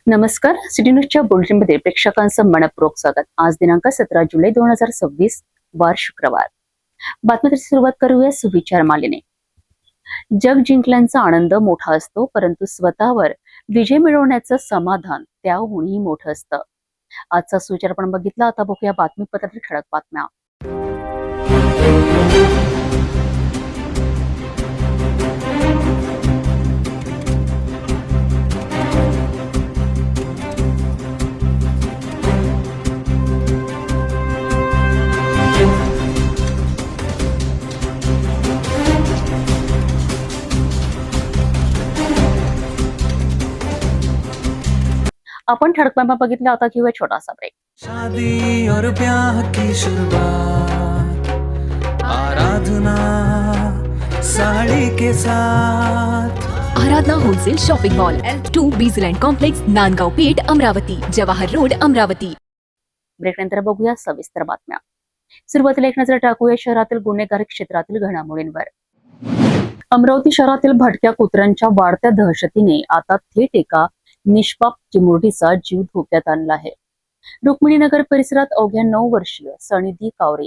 नमस्कार. सिटी न्यूजच्या बुलेटिनमध्ये प्रेक्षकांचं मनपूर्वक स्वागत. आज दिनांक 17 जुलै 2026 वार शुक्रवार. बातमीची सुरुवात करूया सुविचार मालेने. जग जिंकल्याचा आनंद मोठा असतो, परंतु स्वतःवर विजय मिळवण्याचं समाधान त्याहूनही मोठं असतं. आजचा सुविचार आपण बघितला. आता बघूया बातमीपत्रातील ठळक बातम्या. आपण ठळक बातम्या बघितल्या. आता घेऊया छोटासा ब्रेक. शादी और ब्याह की शुरुआत आराधना साड़ी के साथ. Aradhana wholesale shopping mall L2 बीझलँड complex, Nandgaon Peth, Amravati, Jawahar road, Amravati. Break नंतर बघूया सविस्तर बातम्या. सुरुवातीला एक नजर टाकूया शहरातील गुन्हेगारी क्षेत्रातील घडामोडींवर. अमरावती शहरातील भटक्या कुत्र्यांच्या वाढत्या दहशतीने आता थेट एका निष्पाप चिमुरडीचा जीव धोक्यात आणला आहे. रुक्मिणीनगर परिसरात अवघ्या 9 वर्षीय सणिधी कावरे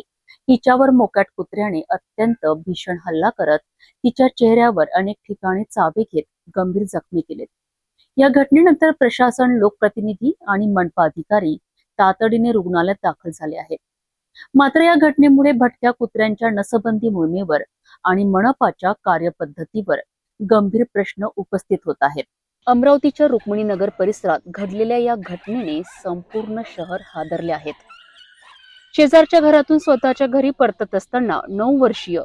हिच्यावर मोकाट कुत्र्याने अत्यंत भीषण हल्ला करत तिच्या चेहऱ्यावर अनेक ठिकाणी चावे घेत गंभीर जखमी केलेत. या घटनेनंतर प्रशासन, लोकप्रतिनिधी आणि मनपा अधिकारी तातडीने रुग्णालयात दाखल झाले आहेत. मात्र या घटनेमुळे भटक्या कुत्र्यांच्या नसबंदी मोहिमेवर आणि मनपाच्या कार्यपद्धतीवर गंभीर प्रश्न उपस्थित होत आहेत. अमरावतीच्या रुक्मिणीनगर परिसरात घडलेल्या या घटनेने संपूर्ण शहर हादरले आहेत. शेजारच्या घरातून स्वतःच्या घरी परतत असताना 9 वर्षीय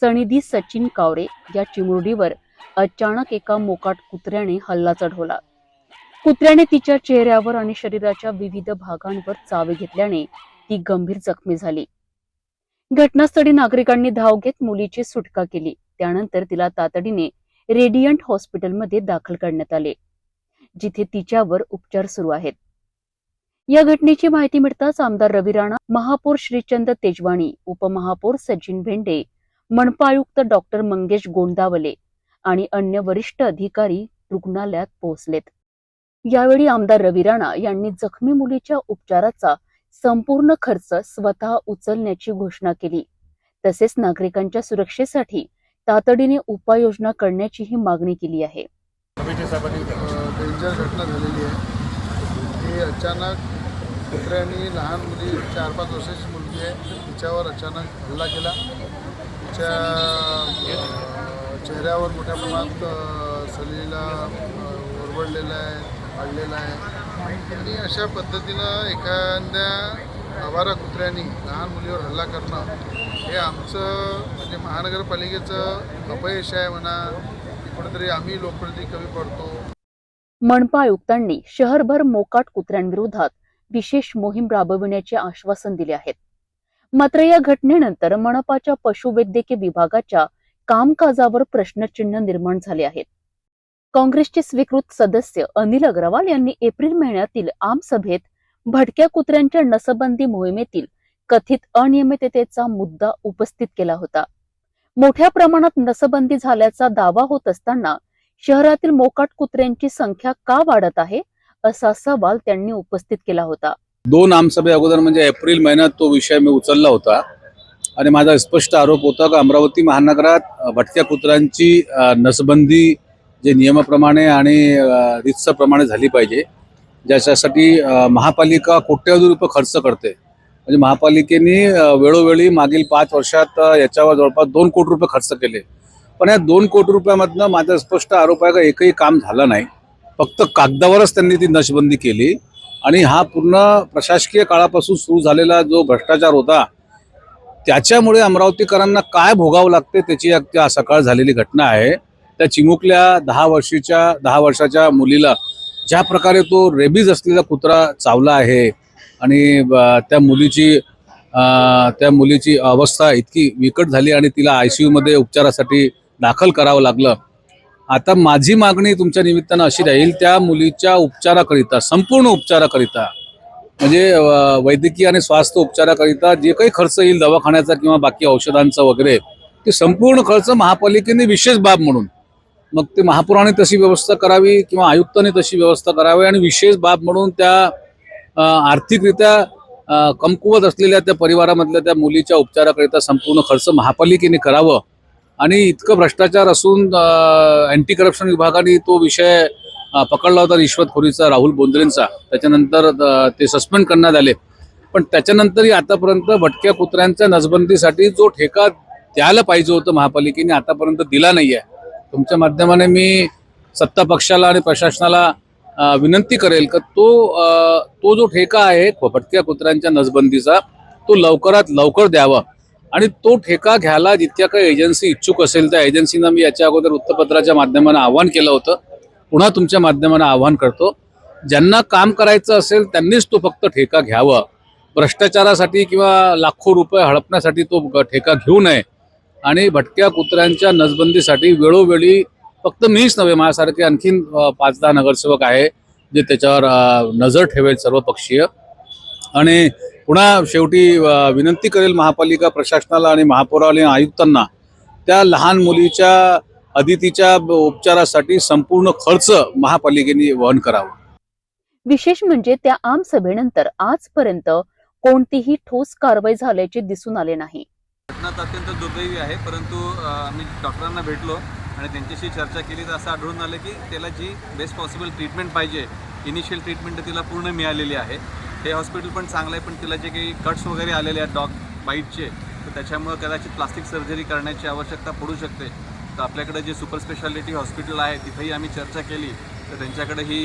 सणिधी सचिन कावरे या चिमुरडीवर अचानक एका मोकाट कुत्र्याने हल्ला चढवला. कुत्र्याने तिच्या चेहऱ्यावर आणि शरीराच्या विविध भागांवर चावे घेतल्याने ती गंभीर जखमी झाली. घटनास्थळी नागरिकांनी धाव घेत मुलीची सुटका केली. त्यानंतर तिला तातडीने रेडियंट हॉस्पिटलमध्ये दाखल करण्यात आले, जिथे तिच्यावर उपचार सुरू आहेत. या घटनेची माहिती मिळताच आमदार रवी राणा, महापौर श्रीचंद तेजवाणी, उपमहापौर सचिन भेंडे, मनपा आयुक्त डॉक्टर मंगेश गोंदावले आणि अन्य वरिष्ठ अधिकारी रुग्णालयात पोहोचलेत. यावेळी आमदार रवी राणा यांनी जखमी मुलीच्या उपचाराचा संपूर्ण खर्च स्वतः उचलण्याची घोषणा केली. तसेच नागरिकांच्या सुरक्षेसाठी तातडीने उपाययोजना करण्याचीही मागणी केली आहे. डेंजर घटना झालेली आहे. ही अचानक कुत्र्याने लहान मुली 4-5 वर्षाची मुलगी आहे तिच्यावर अचानक हल्ला केला. तिच्या चेहऱ्यावर मोठ्या प्रमाणात सलीला ओरबडलेला आहे, वाढलेला आहे आणि अशा पद्धतीनं एखाद्या आवारा कुत्र्यांनी लहान मुलीवर हल्ला करणं हे आमचं म्हणजे महानगरपालिकेचं अपयश आहे म्हणा. कुठेतरी आम्ही लोकप्रतिनिधी कमी पडतो. मनपा आयुक्तांनी शहरभर मोकाट कुत्र्यांविरोधात विशेष मोहीम राबविण्याचे आश्वासन दिले आहेत. मात्र या घटनेनंतर मनपाच्या पशुवैद्यकीय विभागाच्या कामकाजावर प्रश्नचिन्ह निर्माण झाले आहेत. काँग्रेसचे स्वीकृत सदस्य अनिल अग्रवाल यांनी एप्रिल महिन्यातील आमसभेत भटक्या कुत्र्यांच्या नसबंदी मोहिमेतील कथित अनियमिततेचा मुद्दा उपस्थित केला होता. मोठ्या प्रमाणात नसबंदी झाल्याचा दावा होत असताना शहरातील मोकाट कुत्र्यांची संख्या का वाढत आहे, असा सवाल त्यांनी उपस्थित केला होता. 2 आमसभे अगोदर म्हणजे एप्रिल महिन्यात तो विषय मी उचलला होता आणि माझा स्पष्ट आरोप होता की अमरावती महानगरात भटक्या कुत्र्यांची नसबंदी जे नियमाप्रमाणे आणि रीतसरप्रमाणे झाली पाहिजे, ज्याच्यासाठी महापालिका कोट्यवधी रुपये खर्च करते. म्हणजे महापालिकेने वेळोवेळी मागील 5 वर्षात याच्यावर जवळपास 2 कोटी रुपये खर्च केले. पण या 2 कोटी रुपयामधनं माझा स्पष्ट आरोप आहे की एकही काम झालं नाही. फक्त कागदावरच त्यांनी ती नसबंदी केली आणि हा पूर्ण प्रशासकीय काळापासून सुरू झालेला जो भ्रष्टाचार होता त्याच्यामुळे अमरावतीकरांना काय भोगावं लागते त्याची त्या सकाळ झालेली घटना आहे. त्या चिमुकल्या 10 वर्षाच्या मुलीला ज्या प्रकारे तो रेबीज असलेला कुत्रा चावला आहे आणि त्या मुलीची अवस्था इतकी बिकट झाली आणि तिला ICU मध्ये उपचारासाठी दाखल करावं लागलं. आता माझी मागणी तुमच्या निमित्तानं अशी राहील, त्या मुलीच्या उपचाराकरिता, संपूर्ण उपचाराकरिता म्हणजे वैद्यकीय आणि स्वास्थ्य उपचाराकरिता जे काही खर्च येईल दवाखान्याचा किंवा बाकी औषधांचा वगैरे, ते संपूर्ण खर्च महापालिकेने विशेष बाब म्हणून मग ते महापौरांनी तशी व्यवस्था करावी किंवा आयुक्तांनी तशी व्यवस्था करावी आणि विशेष बाब म्हणून त्या आर्थिकरित्या कमकुवत असलेल्या त्या परिवारामधल्या त्या मुलीच्या उपचाराकरिता संपूर्ण खर्च महापालिकेने करावं आणि इतकं भ्रष्टाचार असून अँटी करप्शन विभागाने तो विषय पकडला होता रिश्वतखोरीचा राहुल बोंद्रेंचा. त्याच्यानंतर ते सस्पेंड करण्यात आले. पण त्याच्यानंतरही आतापर्यंत भटक्या कुत्र्यांच्या नसबंदीसाठी जो ठेका द्यायला पाहिजे होतं महापालिकेने आतापर्यंत दिला नाही आहे. तुमच्या माध्यमाने मी सत्ता पक्षाला आणि प्रशासनाला विनंती करेल की तो जो ठेका आहे भटक्या कुत्र्यांच्या नसबंदीचा तो लवकरात लवकर द्यावा आणि तो ठेका घ्यायला जितक्या काही एजन्सी इच्छुक असेल त्या एजन्सींना मी याच्या अगोदर वृत्तपत्राच्या माध्यमाने आवाहन केलं होतं. पुन्हा तुमच्या माध्यमाने आवाहन करतो, ज्यांना काम करायचं असेल त्यांनीच तो फक्त ठेका घ्यावा. भ्रष्टाचारासाठी किंवा लाखो रुपये हडपण्यासाठी तो ठेका घेऊ नये आणि भटक्या कुत्र्यांच्या नसबंदीसाठी वेळोवेळी फक्त मीच नव्हे माझ्यासारखे आणखीन 5-10 नगरसेवक आहे जे त्याच्यावर नजर ठेवेल सर्वपक्षीय. आणि पुन्हा शेवटी विनंती करेल महापालिका प्रशासनाला आणि महापौराला आणि आयुक्तांना त्या लहान मुलीच्या अदितीच्या उपचारासाठी संपूर्ण खर्च महापालिकेने वहन करावा. विशेष म्हणजे त्या आमसभेनंतर आजपर्यंत कोणतीही ठोस कारवाई झाल्याचे दिसून आले नाही. घटना अत्यंत दुर्दैवी आहे, परंतु आम्ही डॉक्टरांना भेटलो आणि त्यांच्याशी चर्चा केली तर असं आढळून आलं की त्याला जी बेस्ट पॉसिबल ट्रीटमेंट पाहिजे, इनिशियल ट्रीटमेंट तिला पूर्ण मिळालेली आहे. हे हॉस्पिटल पण चांगलं आहे, पण तिला जे काही कट्स वगैरे आलेले आहेत डॉग बाईटचे, तर त्याच्यामुळे कदाचित प्लास्टिक सर्जरी करण्याची आवश्यकता पडू शकते. तर आपल्याकडे जे सुपर स्पेशालिटी हॉस्पिटल आहे तिथेही आम्ही चर्चा केली तर त्यांच्याकडे ही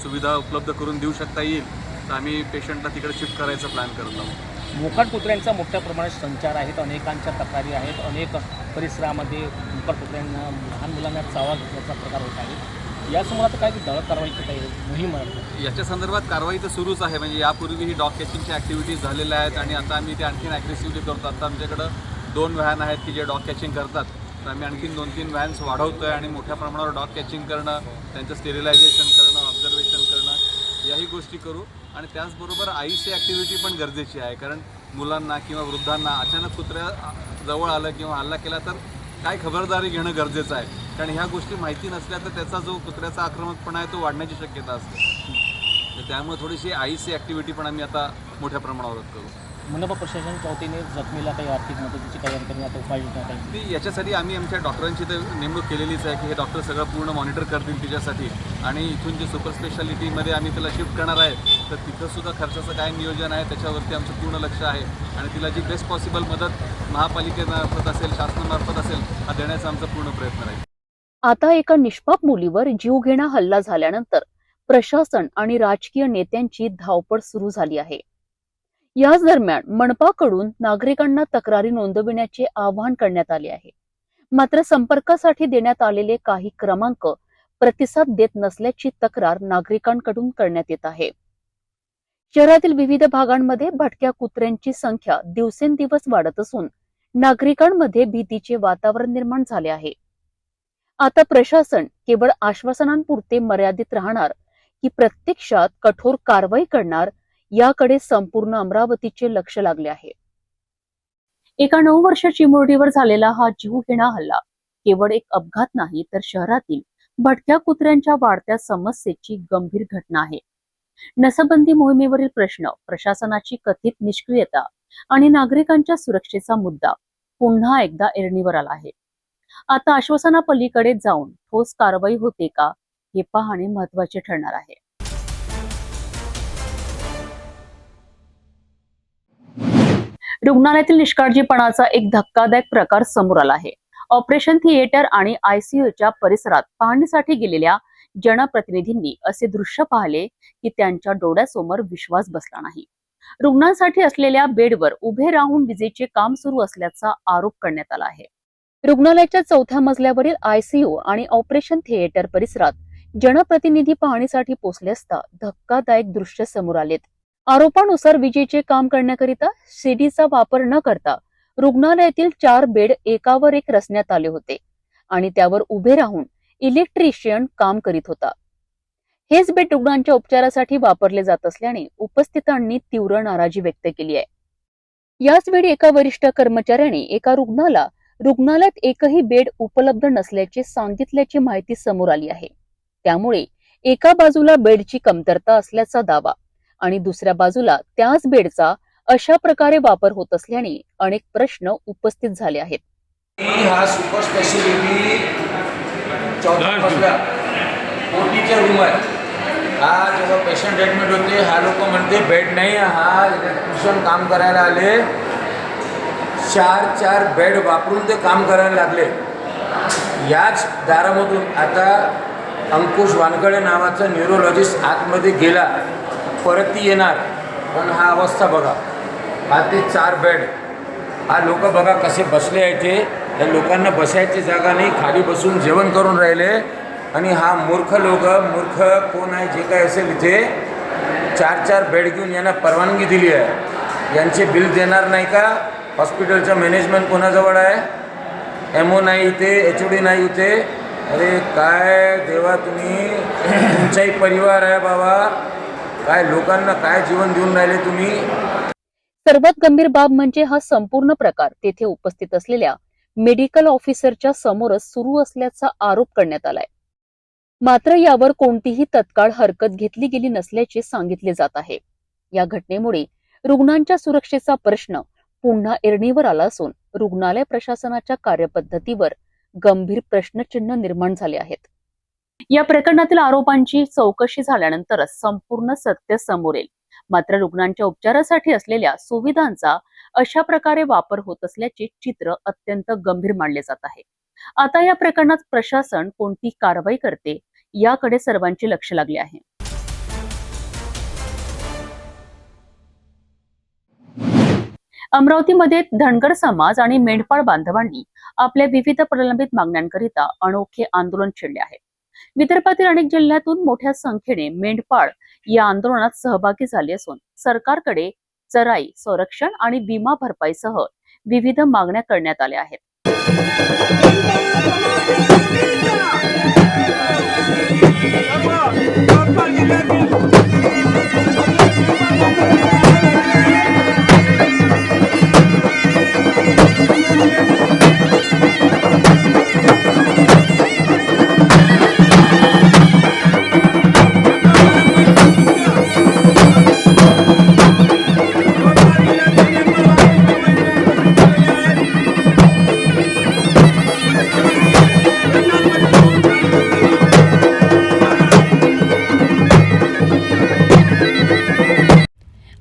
सुविधा उपलब्ध करून देऊ शकता येईल. तर आम्ही पेशंटला तिकडे शिफ्ट करायचा प्लॅन करत आहोत. मोकाट कुत्र्यांचा मोठ्या प्रमाणात संचार आहेत, अनेकांच्या तक्रारी आहेत, अनेक परिसरामध्ये मोकाट कुत्र्यांना लहान मुलांना चावा घेतल्याचा प्रकार होत आहे. यासमोर आता काय दळक कारवाईची काही मोहीम आहे? याच्या संदर्भात कारवाई तर सुरूच आहे. म्हणजे यापूर्वी ही डॉग कॅचिंगच्या ॲक्टिव्हिटीज झालेल्या आहेत आणि आता आम्ही ते आणखीन ॲग्रेसिव्हली करतो. आता आमच्याकडं 2 व्हॅन आहेत की जे डॉग कॅचिंग करतात. तर आम्ही आणखीन 2-3 व्हॅन्स वाढवतो आहे आणि मोठ्या प्रमाणावर डॉग कॅचिंग करणं, त्यांचं स्टेरिलायझेशन करणं, ऑब्झर्वेशन करणं याही गोष्टी करू. आणि त्याचबरोबर आईची ॲक्टिव्हिटी पण गरजेची आहे, कारण मुलांना किंवा वृद्धांना अचानक कुत्र्या जवळ आलं किंवा हल्ला केला तर काय खबरदारी घेणं गरजेचं आहे. कारण ह्या गोष्टी माहिती नसल्या तर त्याचा जो कुत्र्याचा आक्रमकपणा आहे तो वाढण्याची शक्यता असते. तर त्यामुळे थोडीशी आईची ॲक्टिव्हिटी पण आम्ही आता मोठ्या प्रमाणावर करू. मनपा प्रशासनाच्या वतीने जखमीला काही आर्थिक मदतीची काही अंतर्गत आता उपाययोजना काही? याच्यासाठी आम्ही आमच्या डॉक्टरांची तर नेमणूक केलेलीच आहे की हे डॉक्टर सगळं पूर्ण मॉनिटर करतील तिच्यासाठी. आणि इथून जे सुपर स्पेशालिटीमध्ये आम्ही तिला शिफ्ट करणार आहे तर तिथंसुद्धा खर्चाचं काय नियोजन आहे त्याच्यावरती आमचं पूर्ण लक्ष आहे. आणि तिला जी बेस्ट पॉसिबल मदत महापालिकेमार्फत असेल, शासनामार्फत असेल, हा देण्याचा आमचा पूर्ण प्रयत्न राहील. आता एका निष्पाप मुलीवर जीवघेणा हल्ला झाल्यानंतर प्रशासन आणि राजकीय नेत्यांची धावपळ सुरू झाली आहे. याच दरम्यान मनपाकडून नागरिकांना तक्रारी नोंदविण्याचे आवाहन करण्यात आले आहे. मात्र संपर्कासाठी देण्यात आलेले काही क्रमांक प्रतिसाद देत नसल्याची तक्रार नागरिकांकडून करण्यात येत आहे. शहरातील विविध भागांमध्ये भटक्या कुत्र्यांची संख्या दिवसेंदिवस वाढत असून नागरिकांमध्ये भीतीचे वातावरण निर्माण झाले आहे. आता प्रशासन केवळ आश्वासनांपुरते मर्यादित राहणार की प्रत्यक्षात कठोर कारवाई करणार याकडे संपूर्ण अमरावतीचे लक्ष लागले आहे. एका 9 वर्षाची मुरडीवर झालेला हा जीवघेणा हल्ला केवळ एक अपघात नाही तर शहरातील भटक्या कुत्र्यांच्या वाढत्या समस्येची गंभीर घटना आहे. नसबंदी मोहिमेवरील प्रश्न, प्रशासनाची कथित निष्क्रियता आणि नागरिकांच्या सुरक्षेचा मुद्दा पुन्हा एकदा ऐरणीवर आला आहे. आता आश्वासनापलीकडे जाऊन ठोस कारवाई होते का हे पाहणे महत्त्वाचे ठरणार आहे. रुग्णालयातील निष्काळजीपणाचा एक धक्कादायक प्रकार समोर आला आहे. ऑपरेशन थिएटर आणि आयसीयूच्या परिसरात पाहणीसाठी गेलेल्या जनप्रतिनिधींनी असे दृश्य पाहिले की त्यांच्या डोळ्यासमोर विश्वास बसला नाही. रुग्णांसाठी असलेल्या बेडवर उभे राहून विजेचे काम सुरू असल्याचा आरोप करण्यात आला आहे. रुग्णालयाच्या 4थ्या मजल्यावरील आयसीयू आणि ऑपरेशन थिएटर परिसरात जनप्रतिनिधी पाहणीसाठी पोहोचले असता धक्कादायक दृश्य समोर आलेत. आरोपानुसार विजेचे काम करण्याकरिता सीडीचा वापर न करता रुग्णालयातील 4 बेड एकावर एक रचण्यात आले होते आणि त्यावर उभे राहून इलेक्ट्रिशियन काम करीत होता. हेच बेड रुग्णांच्या उपचारासाठी वापरले जात असल्याने उपस्थितांनी तीव्र नाराजी व्यक्त केली आहे. याच वेळी एका वरिष्ठ कर्मचाऱ्याने एका रुग्णाला रुग्णालयात एकही बेड उपलब्ध नसल्याचे सांगितल्याची माहिती समोर आली आहे. त्यामुळे एका बाजूला बेडची कमतरता असल्याचा दावा आणि दुसऱ्या बाजूला त्याच बेडचा अशा प्रकारे वापर होत असल्याने अनेक प्रश्न उपस्थित झाले आहेत. हा सुपर स्पेशलिटी चौथा मजला ओटीचा रूम आहे. हा जेव्हा पेशंट ॲडमिट होते हा लोक म्हणते बेड नाही. हा इलेक्ट्रिशियन काम करायला आले, 4 बेड वापरून ते काम करायला लागले. याच दारामधून आता अंकुश वानकडे नावाचा न्यूरोलॉजिस्ट आतमध्ये गेला, परत ती येणार. पण हा अवस्था बघा, हा ते 4 बेड, हा लोक बघा कसे बसले आहे. ते या लोकांना बसायची जागा नाही, खाली बसून जेवण करून राहिले. आणि हा मूर्ख कोण आहे जे काय असेल इथे 4 बेड घेऊन यांना परवानगी दिली आहे. यांचे बिल देणार नाही का? हॉस्पिटलचं मॅनेजमेंट कोणाजवळ आहे? MO नाही इथे, HOD नाही इथे. अरे काय देवा, तुम्ही तुमचाही परिवार आहे बाबा, काय लोकांना काय जीवन देऊन राहिले तुम्ही. सर्वात गंभीर बाब म्हणजे हा संपूर्ण प्रकार तेथे उपस्थित असलेल्या मेडिकल ऑफिसरच्या समोरच सुरू असल्याचा आरोप करण्यात आलाय. मात्र यावर कोणतीही तत्काळ हरकत घेतली गेली नसल्याचे सांगितले जात आहे. या घटनेमुळे रुग्णांच्या सुरक्षेचा प्रश्न पुन्हा ऐरणीवर आला असून रुग्णालय प्रशासनाच्या कार्यपद्धतीवर गंभीर प्रश्नचिन्ह निर्माण झाले आहेत. या प्रकरणातील आरोपांची चौकशी झाल्यानंतरच संपूर्ण सत्य समोर येईल. मात्र रुग्णांच्या उपचारासाठी असलेल्या सुविधांचा अशा प्रकारे वापर होत असल्याचे चित्र अत्यंत गंभीर मानले जात आहे. आता या प्रकरणात प्रशासन कोणती कारवाई करते याकडे सर्वांचे लक्ष लागले आहे. अमरावतीमध्ये धनगर समाज आणि मेंढपाळ बांधवांनी आपल्या विविध प्रलंबित मागण्यांकरिता अनोखे आंदोलन छेडले आहे. विदर्भातील अनेक जिल्ह्यातून मोठ्या संख्येने मेंढपाळ या आंदोलनात सहभागी झाले असून सरकारकडे चराई, संरक्षण आणि विमा भरपाईसह विविध मागण्या करण्यात आल्या आहेत.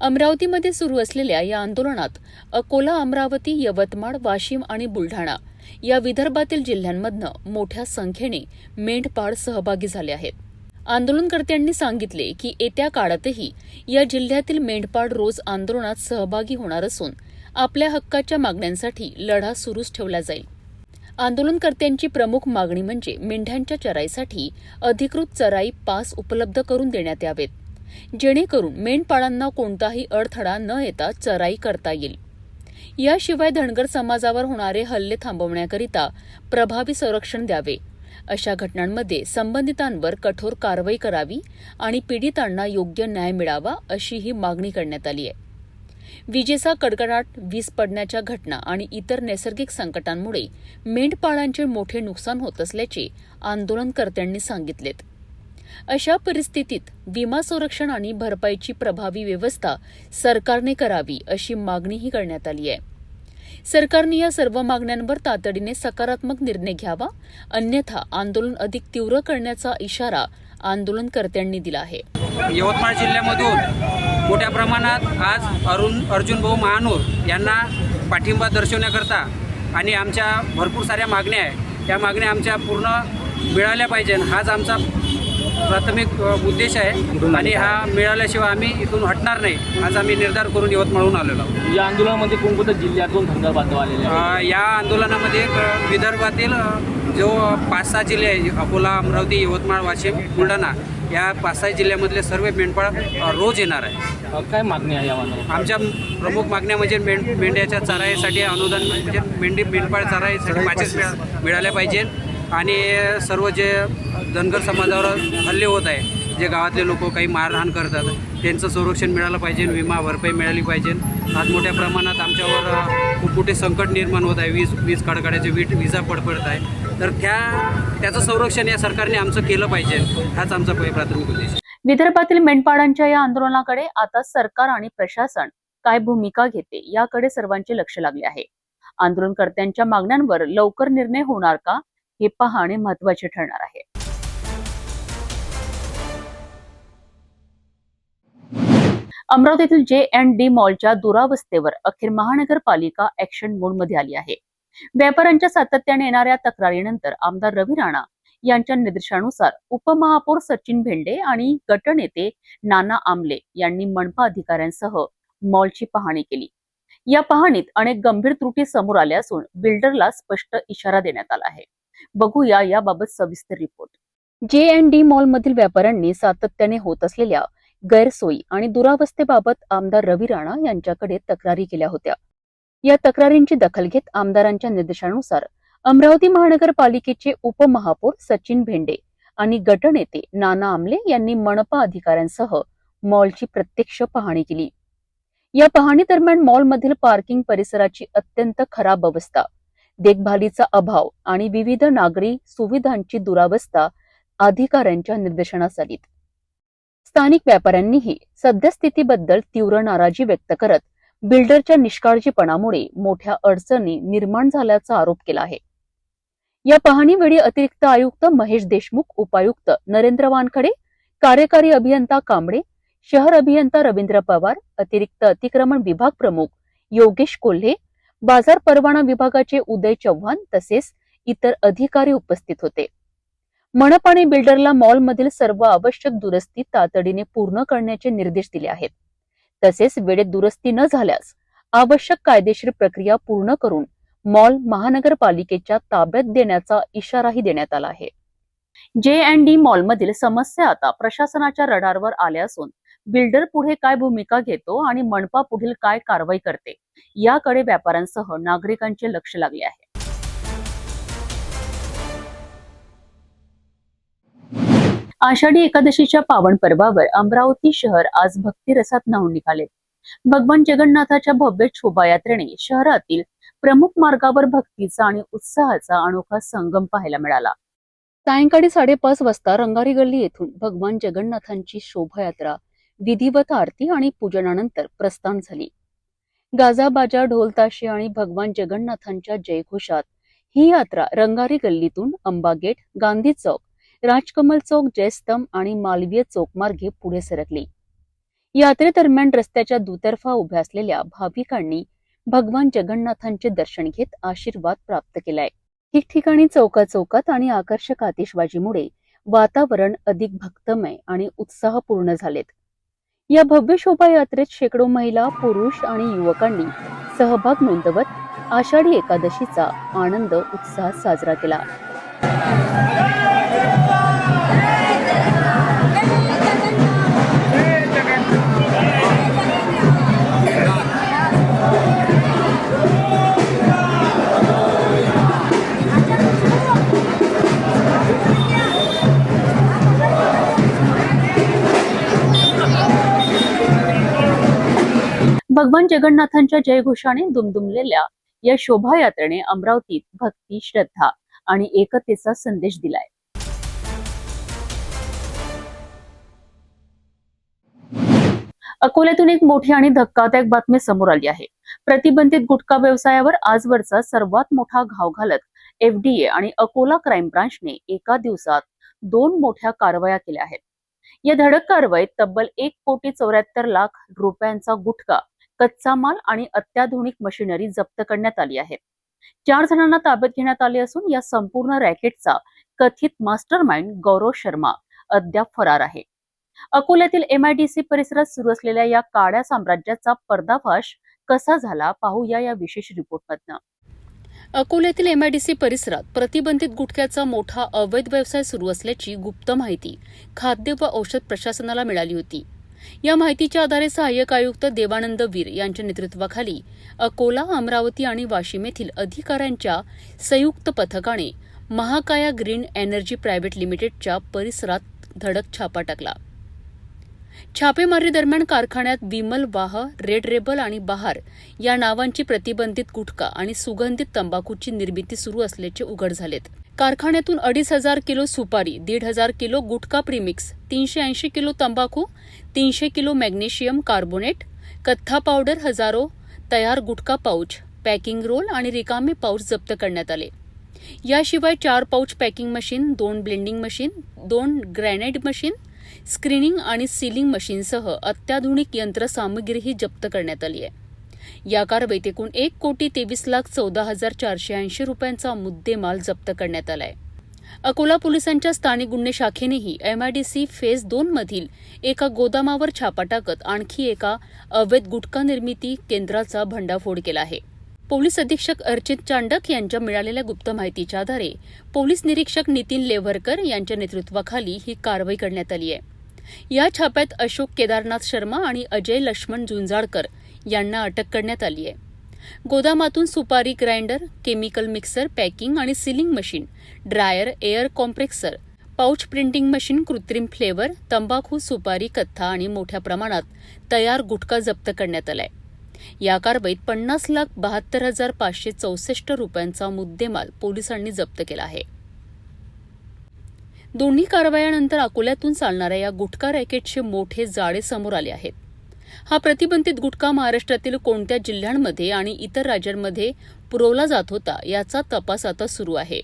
अमरावतीमध्ये सुरू असलेल्या या आंदोलनात अकोला, अमरावती, यवतमाळ, वाशिम आणि बुलढाणा या विदर्भातील जिल्ह्यांमधनं मोठ्या संख्येने मेंढपाळ सहभागी झाले आहेत. आंदोलनकर्त्यांनी सांगितले की येत्या काळातही या जिल्ह्यातील मेंढपाळ रोज आंदोलनात सहभागी होणार असून आपल्या हक्काच्या मागण्यांसाठी लढा सुरूच ठेवला जाईल. आंदोलनकर्त्यांची प्रमुख मागणी म्हणजे मेंढ्यांच्या चराईसाठी अधिकृत चराई पास उपलब्ध करून देण्यात यावेत, जेणेकरून मेंढपाळांना कोणताही अडथळा न येता चराई करता येईल. याशिवाय धनगर समाजावर होणारे हल्ले थांबवण्याकरिता प्रभावी संरक्षण द्यावे, अशा घटनांमध्ये संबंधितांवर कठोर कारवाई करावी आणि पीडितांना योग्य न्याय मिळावा, अशी ही मागणी करण्यात आली आहे. विजेचा कडकडाट, वीज पडण्याच्या घटना आणि इतर नैसर्गिक संकटांमुळे मेंढपाळांचे मोठे नुकसान होत असल्याचे आंदोलनकर्त्यांनी सांगितलेत. अशा परिस्थितीत विमा संरक्षण आणि भरपाईची प्रभावी व्यवस्था सरकारने करावी, अशी मागणीही करण्यात आली आहे. सरकारने या सर्व मागण्यांवर तातडीने सकारात्मक निर्णय घ्यावा, अन्यथा आंदोलन अधिक तीव्र करण्याचा इशारा आंदोलनकर्त्यांनी दिला आहे. यवतमाळ जिल्ह्यामधून मोठ्या प्रमाणात आज अर्जुनभाऊ महानोर यांना पाठिंबा दर्शवण्याकरता आणि आमच्या भरपूर साऱ्या मागण्या आहेत, त्या मागण्या आमच्या पूर्ण मिळाल्या पाहिजे, हाच आमचा प्राथमिक उद्देश आहे. आणि हा मिळाल्याशिवाय आम्ही इथून हटणार नाही, आज आम्ही निर्धार करून यवतमाळहून आलेलो आहोत. या आंदोलनामध्ये कोणकोणत्या जिल्ह्यातून धनगर बांधव आलेले आहेत? या आंदोलनामध्ये विदर्भातील जो 5-6 जिल्हे आहे, अकोला, अमरावती, यवतमाळ, वाशिम, बुलढाणा, या 5-6 जिल्ह्यामधले सर्व मेंढपाळ रोज येणार आहे. काय मागणी आहे या आंदोलनात? आमच्या प्रमुख मागण्या म्हणजे मेंढ्याच्या चराईसाठी अनुदान, म्हणजे मेंढपाळ चराईसाठी पाचेस मिळाल्या पाहिजे. आणि सर्व जे धनगर समाजावर हल्ले होत आहे, जे गावातले लोक काही मारहाण करतात, त्यांचं संरक्षण मिळालं पाहिजे, विमा भरपाई मिळाली पाहिजे. आज मोठ्या प्रमाणात आमच्यावर खूप मोठे संकट निर्माण होत आहे. वीज कडकड्याचे विजा पडत आहे. तर त्याचं संरक्षण या सरकारने आमचं केलं पाहिजे. हाच आमचा प्राथमिक उद्देश आहे. विदर्भातील मेंढपाळांच्या या आंदोलनाकडे आता सरकार आणि प्रशासन काय भूमिका घेते याकडे सर्वांचे लक्ष लागले आहे. आंदोलनकर्त्यांच्या मागण्यांवर लवकर निर्णय होणार का हे पाहणे महत्त्वाचे ठरणार आहे. अमरावतीतील J&D मॉलच्या दुरावस्थेवर अखेर महानगरपालिका ऍक्शन मोडमध्ये आली आहे. व्यापाऱ्यांच्या सातत्याने येणाऱ्या तक्रारीनंतर आमदार रवी राणा यांच्या निर्देशानुसार उपमहापौर सचिन भेंडे आणि गटनेते नाना आमले यांनी मनपा अधिकाऱ्यांसह मॉलची पाहणी केली. या पाहणीत अनेक गंभीर त्रुटी समोर आल्या असून बिल्डरला स्पष्ट इशारा देण्यात आला आहे. बघूया याबाबत सविस्तर रिपोर्ट. J&D मॉलमधील व्यापाऱ्यांनी सातत्याने होत असलेल्या गैरसोयी आणि दुरावस्थेबाबत आमदार रवी राणा यांच्याकडे तक्रारी केल्या होत्या. या तक्रारींची दखल घेत आमदारांच्या निर्देशानुसार अमरावती महानगरपालिकेचे उपमहापौर सचिन भेंडे आणि गटनेते नाना आमले यांनी मनपा अधिकाऱ्यांसह मॉलची प्रत्यक्ष पाहणी केली. या पाहणी दरम्यान मॉलमधील पार्किंग परिसराची अत्यंत खराब अवस्था, देखभालीचा अभाव आणि विविध नागरी सुविधांची दुरावस्था अधिकाऱ्यांच्या निदर्शनास आली. स्थानिक व्यापाऱ्यांनीही सद्यस्थितीबद्दल तीव्र नाराजी व्यक्त करत बिल्डरच्या निष्काळजीपणामुळे मोठ्या अडचणी निर्माण झाल्याचा आरोप केला आहे. या पाहणीवेळी अतिरिक्त आयुक्त महेश देशमुख, उपायुक्त नरेंद्र वानखडे, कार्यकारी अभियंता कांबळे, शहर अभियंता रवींद्र पवार, अतिरिक्त अतिक्रमण विभाग प्रमुख योगेश कोल्हे, बाजार परवाना विभागाचे उदय चव्हाण तसेच इतर अधिकारी उपस्थित होते. मनपाने बिल्डरला मॉलमधील सर्व आवश्यक दुरुस्ती तातडीने पूर्ण करण्याचे निर्देश दिले आहेत. तसेच वेळेत दुरुस्ती न झाल्यास आवश्यक कायदेशीर प्रक्रिया पूर्ण करून मॉल महानगरपालिकेच्या ताब्यात देण्याचा इशाराही देण्यात आला आहे. J&D मॉलमधील समस्या आता प्रशासनाच्या रडारवर आल्या असून बिल्डर पुढे काय भूमिका घेतो आणि मनपा पुढील काय कारवाई करते याकडे व्यापाऱ्यांसह नागरिकांचे लक्ष लागले आहे. आषाढी एकादशीच्या पावन पर्वावर अमरावती शहर आज भक्तिरसात न्हाऊन निघाले. भगवान जगन्नाथाच्या भव्य शोभायात्रेने शहरातील प्रमुख मार्गावर भक्तीचा आणि उत्साहाचा अनोखा संगम पाहायला मिळाला. सायंकाळी 5:30 वाजता रंगारी गल्ली येथून भगवान जगन्नाथांची शोभायात्रा विधिवत आरती आणि पूजनानंतर प्रस्थान झाली. गाजाबाजा, ढोलताशे आणि भगवान जगन्नाथांच्या जयघोषात ही यात्रा रंगारी गल्लीतून अंबा गेट, गांधी चौक, राजकमल चौक, जयस्तंभ आणि मालवीय चौक मार्गे पुढे सरकली. यात्रेदरम्यान रस्त्याच्या दुतर्फा उभ्या असलेल्या भाविकांनी भगवान जगन्नाथांचे दर्शन घेत आशीर्वाद प्राप्त केलाय. ठिकठिकाणी चौकात आणि आकर्षक आतिषबाजीमुळे वातावरण अधिक भक्तमय आणि उत्साहपूर्ण झालेत. या भव्य शोभायात्रेत शेकडो महिला, पुरुष आणि युवकांनी सहभाग नोंदवत आषाढी एकादशीचा आनंद उत्साहात साजरा केला. भगवान जगन्नाथांच्या जयघोषाने दुमदुमलेल्या या शोभायात्रेने अमरावतीत भक्ती, श्रद्धा आणि एकतेचा संदेश दिलाय. अकोल्यातून एक मोठी आणि धक्कादायक बातमी समोर आली आहे. प्रतिबंधित गुटखा व्यवसायावर आजवरचा सर्वात मोठा घाव घालत FDA आणि अकोला क्राईम ब्रांचने एका दिवसात 2 मोठ्या कारवाया केल्या आहेत. या धडक कारवाईत तब्बल 1,74,00,000 रुपयांचा गुटखा, कच्चा माल आणि अत्याधुनिक मशिनरी जप्त करण्यात आली आहे. 4 जणांना ताब्यात घेण्यात आले असून या संपूर्ण रॅकेटचा कथित मास्टरमाइंड गौरव शर्मा अद्याप फरार आहे. अकोल्यातील MIDC परिसरात सुरू असलेल्या या काळ्या साम्राज्याचा पर्दाफाश कसा झाला पाहूया या विशेष रिपोर्टमधनं. अकोल्यातील MIDC परिसरात प्रतिबंधित गुटख्याचा मोठा अवैध व्यवसाय सुरू असल्याची गुप्त माहिती खाद्य व औषध प्रशासनाला मिळाली होती. या माहितीच्या आधारे सहाय्यक आयुक्त देवानंद वीर यांच्या नेतृत्वाखाली अकोला, अमरावती आणि वाशिम येथील अधिकाऱ्यांच्या संयुक्त पथकाने महाकाया ग्रीन एनर्जी प्रायव्हेट लिमिटेडच्या परिसरात धडक छापा टाकला. छापेमारी दरम्यान कारखान्यात विमल वाह, रेड रेबल आणि बहार या नावांची प्रतिबंधित गुटखा आणि सुगंधित तंबाखूची निर्मिती सुरू असल्याचे उघड झालेत. कारखान्यातून 2,500 किलो सुपारी, 1,500 किलो गुटखा प्रीमिक्स, 380 किलो तंबाखू, 300 किलो मॅग्नेशियम कार्बोनेट, कथ्था पावडर, हजारो तयार गुटखा पाऊच, पॅकिंग रोल आणि रिकामे पाऊच जप्त करण्यात आले. याशिवाय 4 pouch packing machine, 2 blending machine, 2 granite machine, screening आणि सीलिंग मशीनसह अत्याधुनिक यंत्रसामग्रीही जप्त करण्यात आली आहे. या कारवाईत एकूण 1,23,14,480 रुपयांचा मुद्देमाल जप्त करण्यात आलाय. अकोला पोलिसांच्या स्थानिक गुन्हे शाखेनेही MIDC फेज 2 मधील एका गोदामावर छापा टाकत आणखी एका अवैध गुटखा निर्मिती केंद्राचा भंडाफोड केला आहे. पोलीस अधीक्षक अर्चित चांडक यांच्या मिळालेल्या गुप्त माहितीच्या आधारे पोलीस निरीक्षक नितीन लेव्हरकर यांच्या नेतृत्वाखाली ही कारवाई करण्यात आली आहे. या छाप्यात अशोक केदारनाथ शर्मा आणि अजय लक्ष्मण झुंजाळकर यांना अटक करण्यात आली आहे. गोदामातून सुपारी ग्राइंडर, केमिकल मिक्सर, पॅकिंग आणि sealing machine, dryer, air compressor, pouch printing machine, कृत्रिम फ्लेवर, तंबाखू, सुपारी, कथ्था आणि मोठ्या प्रमाणात तयार गुटखा जप्त करण्यात आलाय. या कारवाईत 50,72,564 रुपयांचा मुद्देमाल पोलिसांनी जप्त केला आहे. दोन्ही कारवायांनंतर अकोल्यातून चालणाऱ्या या गुटखा रॅकेटचे मोठे जाळे समोर आले आहेत. हा प्रतिबंधित गुटखा महाराष्ट्रातील कोणत्या जिल्ह्यांमध्ये आणि इतर राज्यांमध्ये पुरवला जात होता याचा तपास आता सुरू आहे.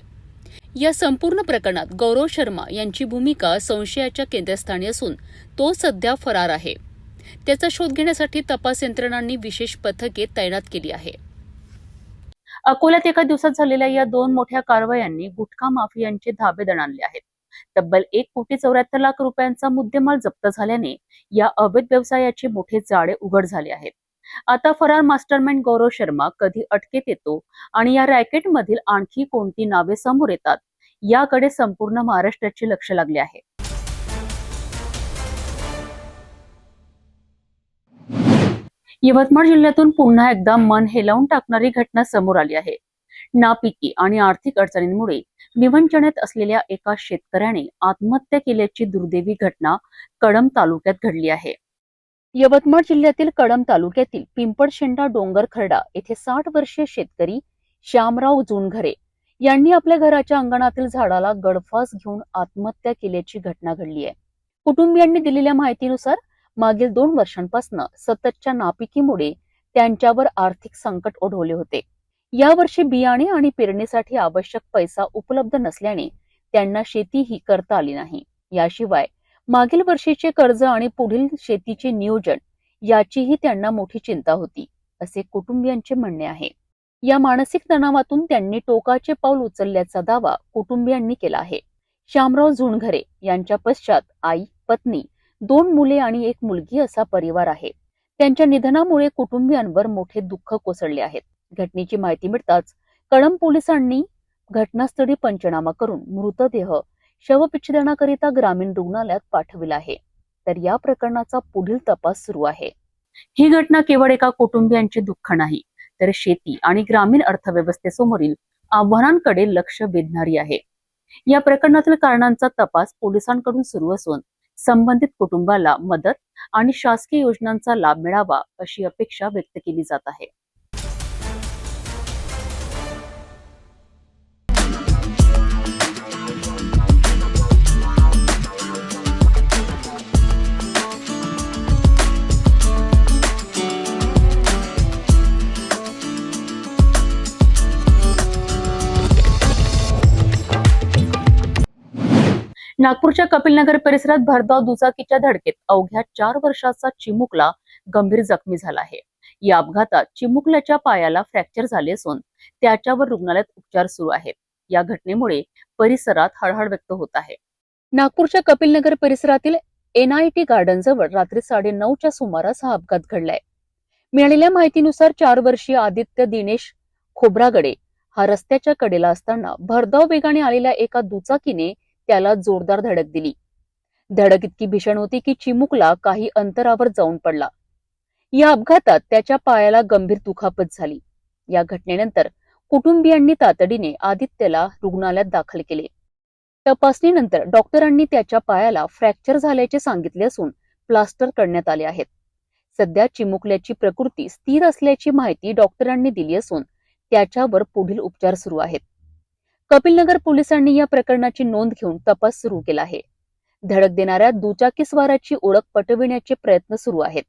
या संपूर्ण प्रकरणात गौरव शर्मा यांची भूमिका संशयाच्या केंद्रस्थानी असून तो सध्या फरार आहे. त्याचा शोध घेण्यासाठी तपास यंत्रणांनी विशेष पथके तैनात केली आहे. अकोल्यात एका दिवसात झालेल्या या 2 मोठ्या कारवायांनी गुटखा माफियांचे धाबे दणाणले आहेत. तब्बल 1,74,00,000 रुपयांचा मुद्देमाल जप्त झाल्याने या अवैध व्यवसायाचे मोठे जाळे उघड झाले आहेत. आता फरार मास्टरमाइंड गौरव शर्मा कधी अटकेत येतो आणि या रॅकेटमधील आणखी कोणती नावे समोर येतात याकडे संपूर्ण महाराष्ट्राचे लक्ष लागले आहे. यवतमाळ जिल्ह्यातून पुन्हा एकदा मन हेलावून टाकणारी घटना समोर आली आहे. नापिकी आणि आर्थिक अडचणींमुळे विवंचनेत असलेल्या एका शेतकऱ्याने आत्महत्या केल्याची दुर्दैवी घटना कळंब तालुक्यात घडली आहे. यवतमाळ जिल्ह्यातील कळंब तालुक्यातील पिंपळशेंडा डोंगर खर्डा येथे 60 वर्षीय शेतकरी श्यामराव जुनघरे यांनी आपल्या घराच्या अंगणातील झाडाला गळफास घेऊन आत्महत्या केल्याची घटना घडली आहे. कुटुंबियांनी दिलेल्या माहितीनुसार मागील 2 वर्षांपासून सततच्या नापिकीमुळे त्यांच्यावर आर्थिक संकट ओढवले होते. यावर्षी बियाणे आणि पेरणीसाठी आवश्यक पैसा उपलब्ध नसल्याने त्यांना शेतीही करता आली नाही. याशिवाय मागील वर्षीचे कर्ज आणि पुढील शेतीचे नियोजन याचीही त्यांना मोठी चिंता होती, असे कुटुंबियांचे म्हणणे आहे. या मानसिक तणावातून त्यांनी टोकाचे पाऊल उचलल्याचा दावा कुटुंबियांनी केला आहे. श्यामराव झुनघरे यांच्या पश्चात आई, पत्नी, 2 मुले आणि 1 मुलगी असा परिवार आहे. त्यांच्या निधनामुळे कुटुंबियांवर मोठे दुःख कोसळले आहेत. घटनेची माहिती मिळताच कळंब पोलिसांनी घटनास्थळी पंचनामा करून मृतदेह शवविच्छेदनाकरिता ग्रामीण रुग्णालयात पाठविला आहे. तर या प्रकरणाचा पुढील तपास सुरू आहे. ही घटना केवळ एका कुटुंबियांचे दुःख नाही, तर शेती आणि ग्रामीण अर्थव्यवस्थेसमोरील आव्हानांकडे लक्ष वेधणारी आहे. या प्रकरणातील कारणांचा तपास पोलिसांकडून सुरू असून संबंधित कुटुंबाला मदत आणि शासकीय योजनांचा लाभ मिळावा अशी अपेक्षा व्यक्त केली जात आहे. नागपूरच्या कपिलनगर परिसरात भरधाव दुचाकीच्या धडकेत अवघ्या 4 वर्षाचा चिमुकला गंभीर जखमी झाला आहे. या अपघातात चिमुकल्याच्या पायाला फ्रॅक्चर झाले असून त्याच्यावर रुग्णालयात उपचार सुरू आहेत. या घटनेमुळे परिसरात हळहळ व्यक्त होत आहे. नागपूरच्या कपिलनगर परिसरातील NIT गार्डन जवळ रात्री 9:30च्या सुमारास हा अपघात घडलाय. मिळालेल्या माहितीनुसार 4 वर्षीय आदित्य दिनेश खोब्रागडे हा रस्त्याच्या कडेला असताना भरधाव वेगाने आलेल्या एका दुचाकीने त्याला जोरदार धडक दिली. धडक इतकी भीषण होती की चिमुकला काही अंतरावर जाऊन पडला. या अपघातात त्याच्या पायाला गंभीर दुखापत झाली. या घटनेनंतर कुटुंबियांनी तातडीने आदित्यला रुग्णालयात दाखल केले. तपासणीनंतर डॉक्टरांनी त्याच्या पायाला फ्रॅक्चर झाल्याचे सांगितले असून प्लास्टर करण्यात आले आहेत. सध्या चिमुकल्याची प्रकृती स्थिर असल्याची माहिती डॉक्टरांनी दिली असून त्याच्यावर पुढील उपचार सुरू आहेत. कपिलनगर पोलिसांनी या प्रकरणाची नोंद घेऊन तपास सुरू केला आहे. धडक देणाऱ्या दुचाकीस्वाराची ओळख पटविण्याचे प्रयत्न सुरू आहेत.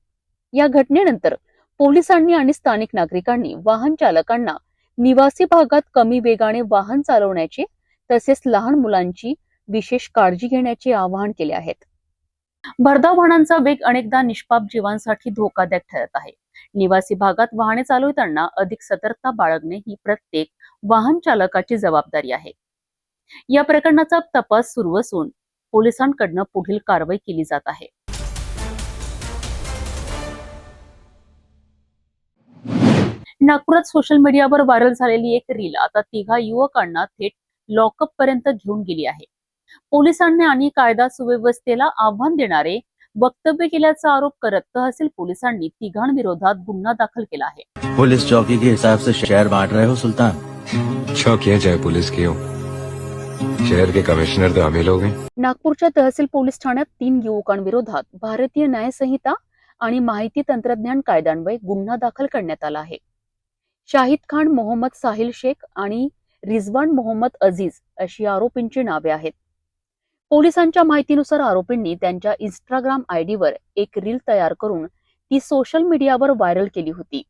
या घटनेनंतर पोलिसांनी आणि स्थानिक नागरिकांनी वाहन चालकांना निवासी भागात कमी वेगाने वाहन चालवण्याचे तसेच लहान मुलांची विशेष काळजी घेण्याचे आवाहन केले आहेत. भरधाव वाहनांचा वेग अनेकदा निष्पाप जीवांसाठी धोकादायक ठरत आहे. निवासी भागात वाहने चालवताना अधिक सतर्कता बाळगणे ही प्रत्येक वाहन चालकाची जबाबदारी आहे. या प्रकरणाचा तपास सुरू असून पोलिसांकडून पुढील कारवाई केली जात आहे. नागपुरात सोशल मीडियावर व्हायरल झालेली एक रील आता तिघा युवकांना थेट लॉकअप पर्यंत घेऊन गेली आहे. पोलिसांनी आणि कायदा सुव्यवस्थेला आव्हान देणारे वक्तव्य केल्याचा आरोप करत तहसील पोलिसांनी तिघांविरोधात गुन्हा दाखल केला आहे. पुलिस चौकी के हिसाब से शहर बांट रहे हो सुल्तान? चौकियां चाहे पुलिस की हो, शहर के कमिश्नर तो हम ही लोग हैं. नागपूरच्या तहसील पोलीस ठाण्यात 3 युवकांविरोधात भारतीय न्याय संहिता आणि माहिती तंत्रज्ञान कायद्यान्वये गुन्हा दाखल करण्यात आला आहे. शाहिद खान मोहम्मद साहिल शेख आणि रिजवान मोहम्मद अजीज अशी आरोपींची नावे आहेत. पोलिसांच्या माहितीनुसार आरोपींनी त्यांच्या इंस्टाग्राम आयडीवर एक रील तयार करून ती सोशल मीडियावर व्हायरल केली होती.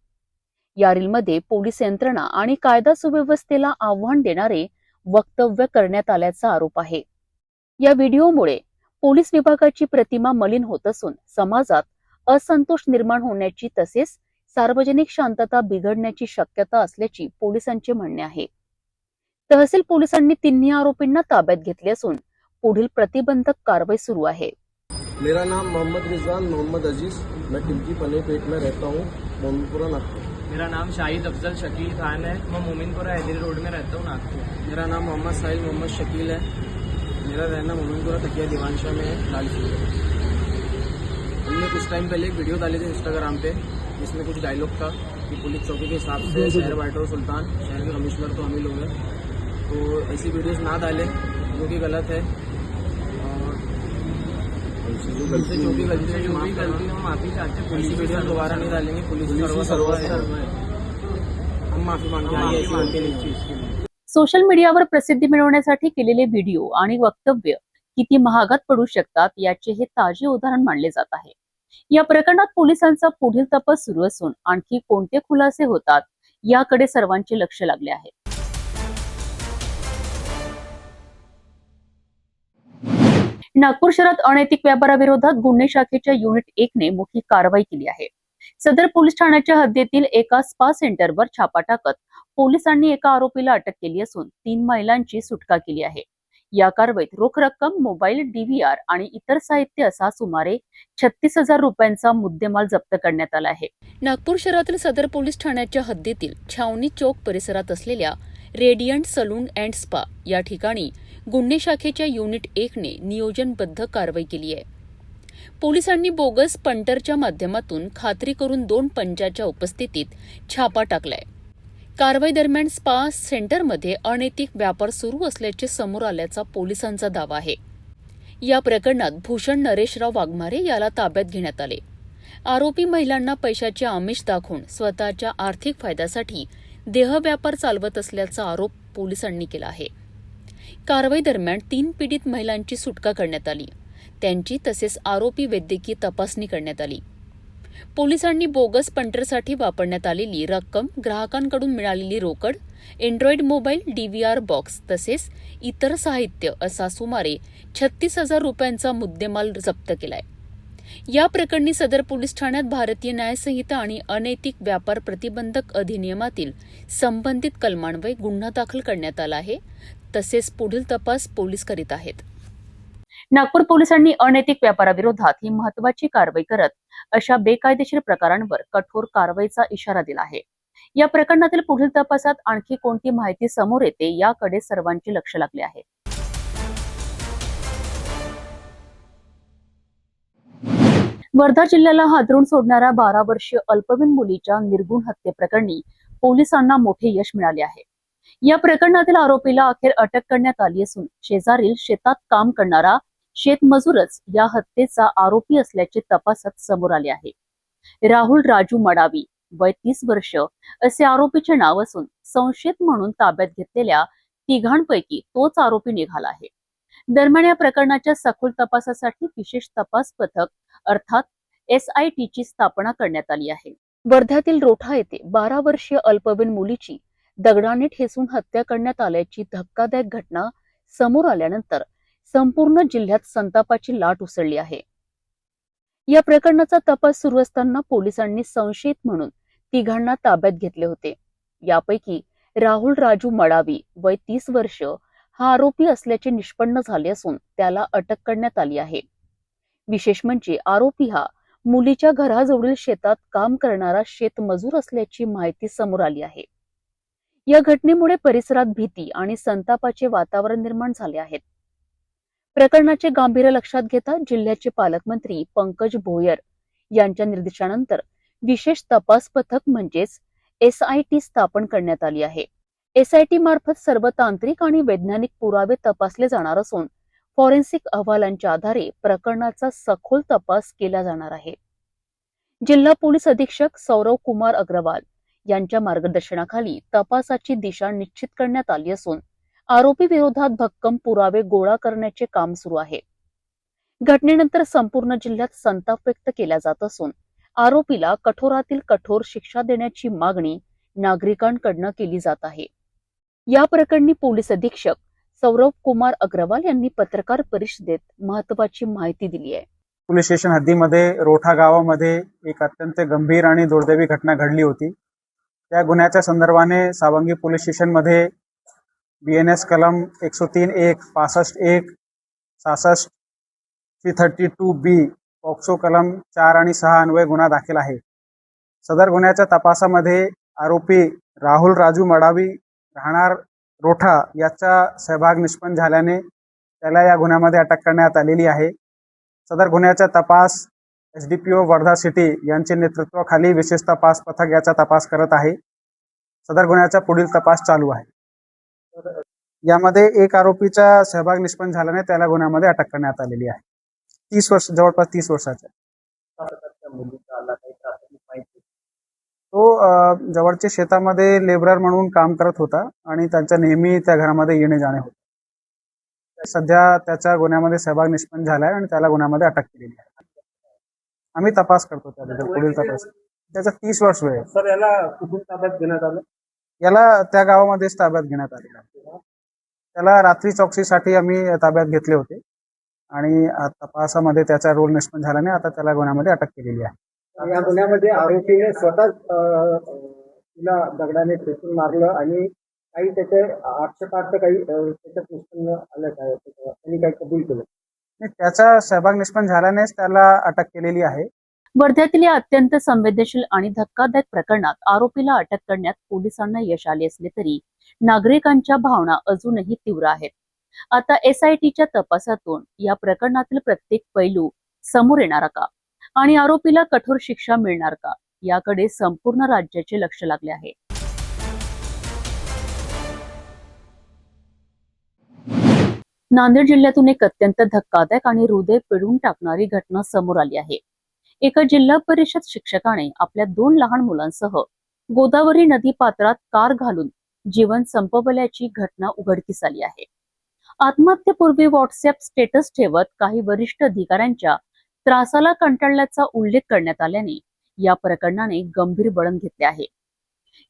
या रीलमध्ये पोलीस यंत्रणा आणि कायदा सुव्यवस्थेला आव्हान देणारे वक्तव्य करण्यात आल्याचा आरोप आहे. या व्हिडिओमुळे पोलीस विभागाची प्रतिमा मलिन होत असून समाजात असंतोष निर्माण होण्याची तसेच सार्वजनिक शांतता बिघडण्याची शक्यता असल्याची पोलिसांचे म्हणणे आहे. तहसील पोलिसांनी तिन्ही आरोपींना ताब्यात घेतले असून पुढील प्रतिबंधक कारवाई सुरू आहे. मेरा नाम मोहम्मद रिजवान मोहम्मद अजीज, मैं टिल्की पनेपेट में रहता हूँ, मोमिनपुरा नागपुर. मेरा नाम शाहिद अफजल शकील खान है, मैं मोमिनपुरा हैदरी रोड में रहता हूँ नागपुर. मेरा नाम मोहम्मद साहिल मोहम्मद शकील है, मेरा रहना मोमिनपुरा तकिया दीवानशाह में है, लालपुर. हमने कुछ टाइम पहले एक वीडियो डाले थे इंस्टाग्राम पे जिसमें कुछ डायलॉग था कि पुलिस चौकी के हिसाब से शहर बांट रहे हो सुल्तान, शहर के कमिश्नर तो हम ही लोग हैं. तो ऐसी वीडियोस ना डालें जो कि गलत है और जो भी गलती है हम माफी चाहते हैं. पुलिस वीडियो दोबारा नहीं डालेंगे. पुलिस हम माफी मांगते हैं. सोशल मीडियावर प्रसिद्धी मिळवण्यासाठी केलेले व्हिडिओ आणि वक्तव्य किती महागात पडू शकतात याचे हे ताजे उदाहरण मानले जात आहे. या प्रकरणात पोलिसांचा पुढील तपास सुरू असून आणखी कोणते खुलासे होतात याकडे सर्वांचे लक्ष लागले आहे. नागपूर शहरात अनैतिक व्यापाराविरोधात गुन्हे शाखेच्या युनिट 1 ने मोठी कारवाई केली आहे. सदर पोलीस ठाण्याच्या हद्दीतील एका स्पा सेंटरवर छापा टाकत पोलिसांनी एका आरोपीला अटक केली असून 3 महिलांची सुटका केली आहे. या कारवाईत रोख रक्कम, मोबाईल, DVR आणि इतर साहित्य असा सुमारे 36,000 रुपयांचा मुद्देमाल जप्त करण्यात आला आहे. नागपूर शहरातील सदर पोलीस ठाण्याच्या हद्दीतील छावणी चौक परिसरात असलेल्या रेडियंट सलून अँड स्पा या ठिकाणी गुन्हे शाखेच्या युनिट 1 ने नियोजनबद्ध कारवाई केली आहे. पोलिसांनी बोगस पंटरच्या माध्यमातून खात्री करून 2 पंचाच्या उपस्थितीत छापा टाकलाय. कारवाई दरम्यान स्पा सेंटरमध्ये अनैतिक व्यापार सुरू असल्याचे समोर आल्याचा पोलिसांचा दावा आहे. या प्रकरणात भूषण नरेशराव वाघमारे याला ताब्यात घेण्यात आले. आरोपी महिलांना पैशाचे आमिष दाखवून स्वतःच्या आर्थिक फायद्यासाठी देहव्यापार चालवत असल्याचा आरोप पोलिसांनी केला आहे. कारवाई दरम्यान 3 पीडित महिलांची सुटका करण्यात आली. त्यांची तसेच आरोपी वैद्यकीय तपासणी करण्यात आली. पोलिसांनी बोगस पंटरसाठी वापरण्यात आलेली रक्कम, ग्राहकांकडून मिळालेली रोकड, अँड्रॉइड मोबाईल, DVR बॉक्स तसेच इतर साहित्य असा सुमारे 36,000 रुपयांचा मुद्देमाल जप्त केलाय. या प्रकरणी सदर पोलीस ठाण्यात भारतीय न्याय संहिता आणि अनैतिक व्यापार प्रतिबंधक अधिनियमातील संबंधित कलमान्वये गुन्हा दाखल करण्यात आला आहे. तसेच पुढील तपास पोलीस करीत आहेत. नागपूर पोलिसांनी अनैतिक व्यापाराविरोधात ही महत्त्वाची कारवाई करत अशा बेकायदेशीर प्रकारांवर कठोर कारवाईचा इशारा दिला आहे. या प्रकरणातील पुढील तपासात आणखी कोणती माहिती समोर येते याकडे सर्वांचे लक्ष लागले आहे. वर्धा जिल्ह्याला हादरून सोडणाऱ्या 12 वर्षीय अल्पवयीन मुलीच्या निर्गुण हत्येप्रकरणी पोलिसांना मोठे यश मिळाले आहे. या प्रकरणातील आरोपीला अखेर अटक करण्यात आली असून शेजारील शेतात काम करणारा शेतमजूरच या हत्येचा आरोपी असल्याचे तपासात समोर आले आहे. राहुल राजू मडावी वय 30 वर्ष असे आरोपीचे नाव असून संशयित म्हणून ताब्यात घेतलेल्या तिघांपैकी तोच आरोपी निघाला आहे. दरम्यान या प्रकरणाच्या सखोल तपासासाठी विशेष तपास पथक अर्थात SIT ची स्थापना करण्यात आली आहे. वर्ध्यातील रोठा येथे 12 वर्षीय अल्पवयीन मुलीची दगडाने ठेचून हत्या करण्यात आल्याची धक्कादायक घटना समोर आल्यानंतर संपूर्ण जिल्ह्यात संतापाची लाट उसळली आहे. या प्रकरणाचा तपास सुरू असताना पोलिसांनी संशयित म्हणून तिघांना ताब्यात घेतले होते. यापैकी राहुल राजू मडावी वय 30 वर्ष हा आरोपी असल्याचे निष्पन्न झाले असून त्याला अटक करण्यात आली आहे. विशेष म्हणजे आरोपी हा मुलीच्या घराजवळील शेतात काम करणारा शेतमजूर असल्याची माहिती समोर आली आहे. या घटनेमुळे परिसरात भीती आणि संतापाचे वातावरण निर्माण झाले आहेत. प्रकरणाचे गांभीर्य लक्षात घेता जिल्ह्याचे पालकमंत्री पंकज भोयर यांच्या निर्देशानंतर विशेष तपास पथक म्हणजेच SIT स्थापन करण्यात आली आहे. SIT मार्फत सर्व तांत्रिक आणि वैज्ञानिक पुरावे तपासले जाणार असून फॉरेन्सिक अहवालांच्या आधारे प्रकरणाचा सखोल तपास केला जाणार आहे. जिल्हा पोलीस अधीक्षक सौरव कुमार अग्रवाल यांच्या मार्गदर्शनाखाली तपासाची दिशा निश्चित करण्यात आली असून आरोपी विरोधात भक्कम पुरावे गोळा करण्याचे काम सुरू आहे. घटनेनंतर संपूर्ण जिल्ह्यात संताप व्यक्त केला जात असून आरोपीला कठोरातील कठोर शिक्षा देण्याची मागणी नागरिकांकडून केली जात आहे. या प्रकरणी पोलीस अधीक्षक सौरव कुमार अग्रवाल यांनी पत्रकार परिषदेत महत्वाची माहिती दिली आहे. पोलीस स्टेशन हद्दीमध्ये रोठा गावामध्ये एक अत्यंत गंभीर आणि दुर्दैवी घटना घडली होती. त्या गुन्ह्याच्या संदर्भाने सावंगी पोलीस स्टेशनमध्ये BNS कलम 103(1), 65(1), 66, 332B, पॉक्सो कलम 4 आणि 6 अन्वये गुन्हा दाखल आहे. सदर गुन्ह्याच्या तपासामध्ये आरोपी राहुल राजू मडावी राहणार रोठा याचा सहभाग निष्पन्न झाल्याने त्याला या गुन्ह्यामध्ये अटक करण्यात आलेली आहे. सदर गुन्ह्याचा तपास SDPO वर्धा सिटी यांचे नेतृत्वाखाली विशेष तपास पथक याचा तपास करत आहे. सदर गुन्ह्याचा पुढील तपास चालू आहे. यामध्ये एक आरोपीचा सहभाग निष्पन्न झाल्याने त्याला गुन्ह्यामध्ये अटक करण्यात आलेली आहे. 30 वर्ष, जवळपास 30 वर्षाचा. तो जवळच्या शेतामध्ये लेबरर म्हणून काम करत होता आणि त्यांच्या नेहमी त्या घरामध्ये येणे जाणे होते. सध्या त्याच्या गुन्ह्यामध्ये सहभाग निष्पन्न झालाय आणि त्याला गुन्ह्यामध्ये अटक केलेली आहे. आम्ही तपास करतो त्याबद्दल पुढील तपास. त्याचा 30 वर्ष वेळ. सर, याला कुठून ताब्यात घेण्यात आलं? याला त्या गावामध्येच ताब्यात घेण्यात आलेला. त्याला रात्री चौकशीसाठी आम्ही ताब्यात घेतले होते आणि तपासामध्ये त्याचा रोल निष्पन्न झाल्याने आता त्याला गुन्ह्यामध्ये अटक केलेली आहे. या गुन्ह्यामध्ये आरोपीने स्वतः तिला दगडाने ठेचून मारलं आणि काही त्याचे आक्षेपार्थ काही त्याच्यात निष्पन्न आलं काय, त्यांनी काही कबूल केलं? त्याचा सहभाग निष्पन्न झाल्यानेच त्याला अटक केलेली आहे. वर्ध्यातील या अत्यंत संवेदनशील आणि धक्कादायक प्रकरणात आरोपीला अटक करण्यात पोलिसांना यश आले असले तरी नागरिकांच्या भावना अजूनही तीव्र आहेत. आता SITच्या तपासातून या प्रकरणातील प्रत्येक पैलू समोर येणार का आणि आरोपीला कठोर शिक्षा मिळणार का याकडे संपूर्ण राज्याचे लक्ष लागले आहे. नांदेड जिल्ह्यातून एक अत्यंत धक्कादायक आणि हृदय पिळून टाकणारी घटना समोर आली आहे. एका जिल्हा परिषद शिक्षकाने आपल्या 2 लहान मुलांसह गोदावरी नदी पात्रात कार घालून जीवन संपवल्याची घटना उघडकीस आली आहे. आत्महत्येपूर्वी व्हॉट्सअप स्टेटस ठेवत काही वरिष्ठ अधिकाऱ्यांच्या त्रासाला कंटाळल्याचा उल्लेख करण्यात आल्याने या प्रकरणाने गंभीर वळण घेतले आहे.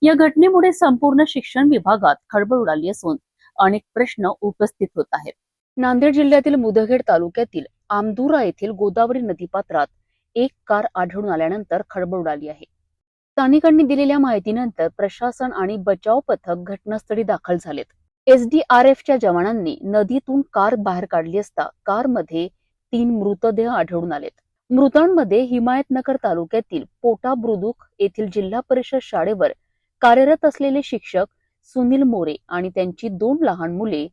या घटनेमुळे संपूर्ण शिक्षण विभागात खळबळ उडाली असून अनेक प्रश्न उपस्थित होत आहेत. नांदेड जिल्ह्यातील मुदखेड तालुक्यातील आमदुरा येथील गोदावरी नदीपात्रात एक कार आढळून आल्यानंतर खळबळ उडाली आहे. स्थानिकांनी दिलेल्या माहितीनंतर प्रशासन आणि बचाव पथक घटनास्थळी दाखल झालेत. SDRFच्या जवानांनी नदीतून कार बाहेर काढली असता कारमध्ये 3 मृतदेह आढळून आलेत. मृतांमध्ये हिमायतनगर तालुक्यातील पोटा बुद्रुक येथील जिल्हा परिषद शाळेवर कार्यरत असलेले शिक्षक सुनील मोरे आणि त्यांची 2 लहान मुले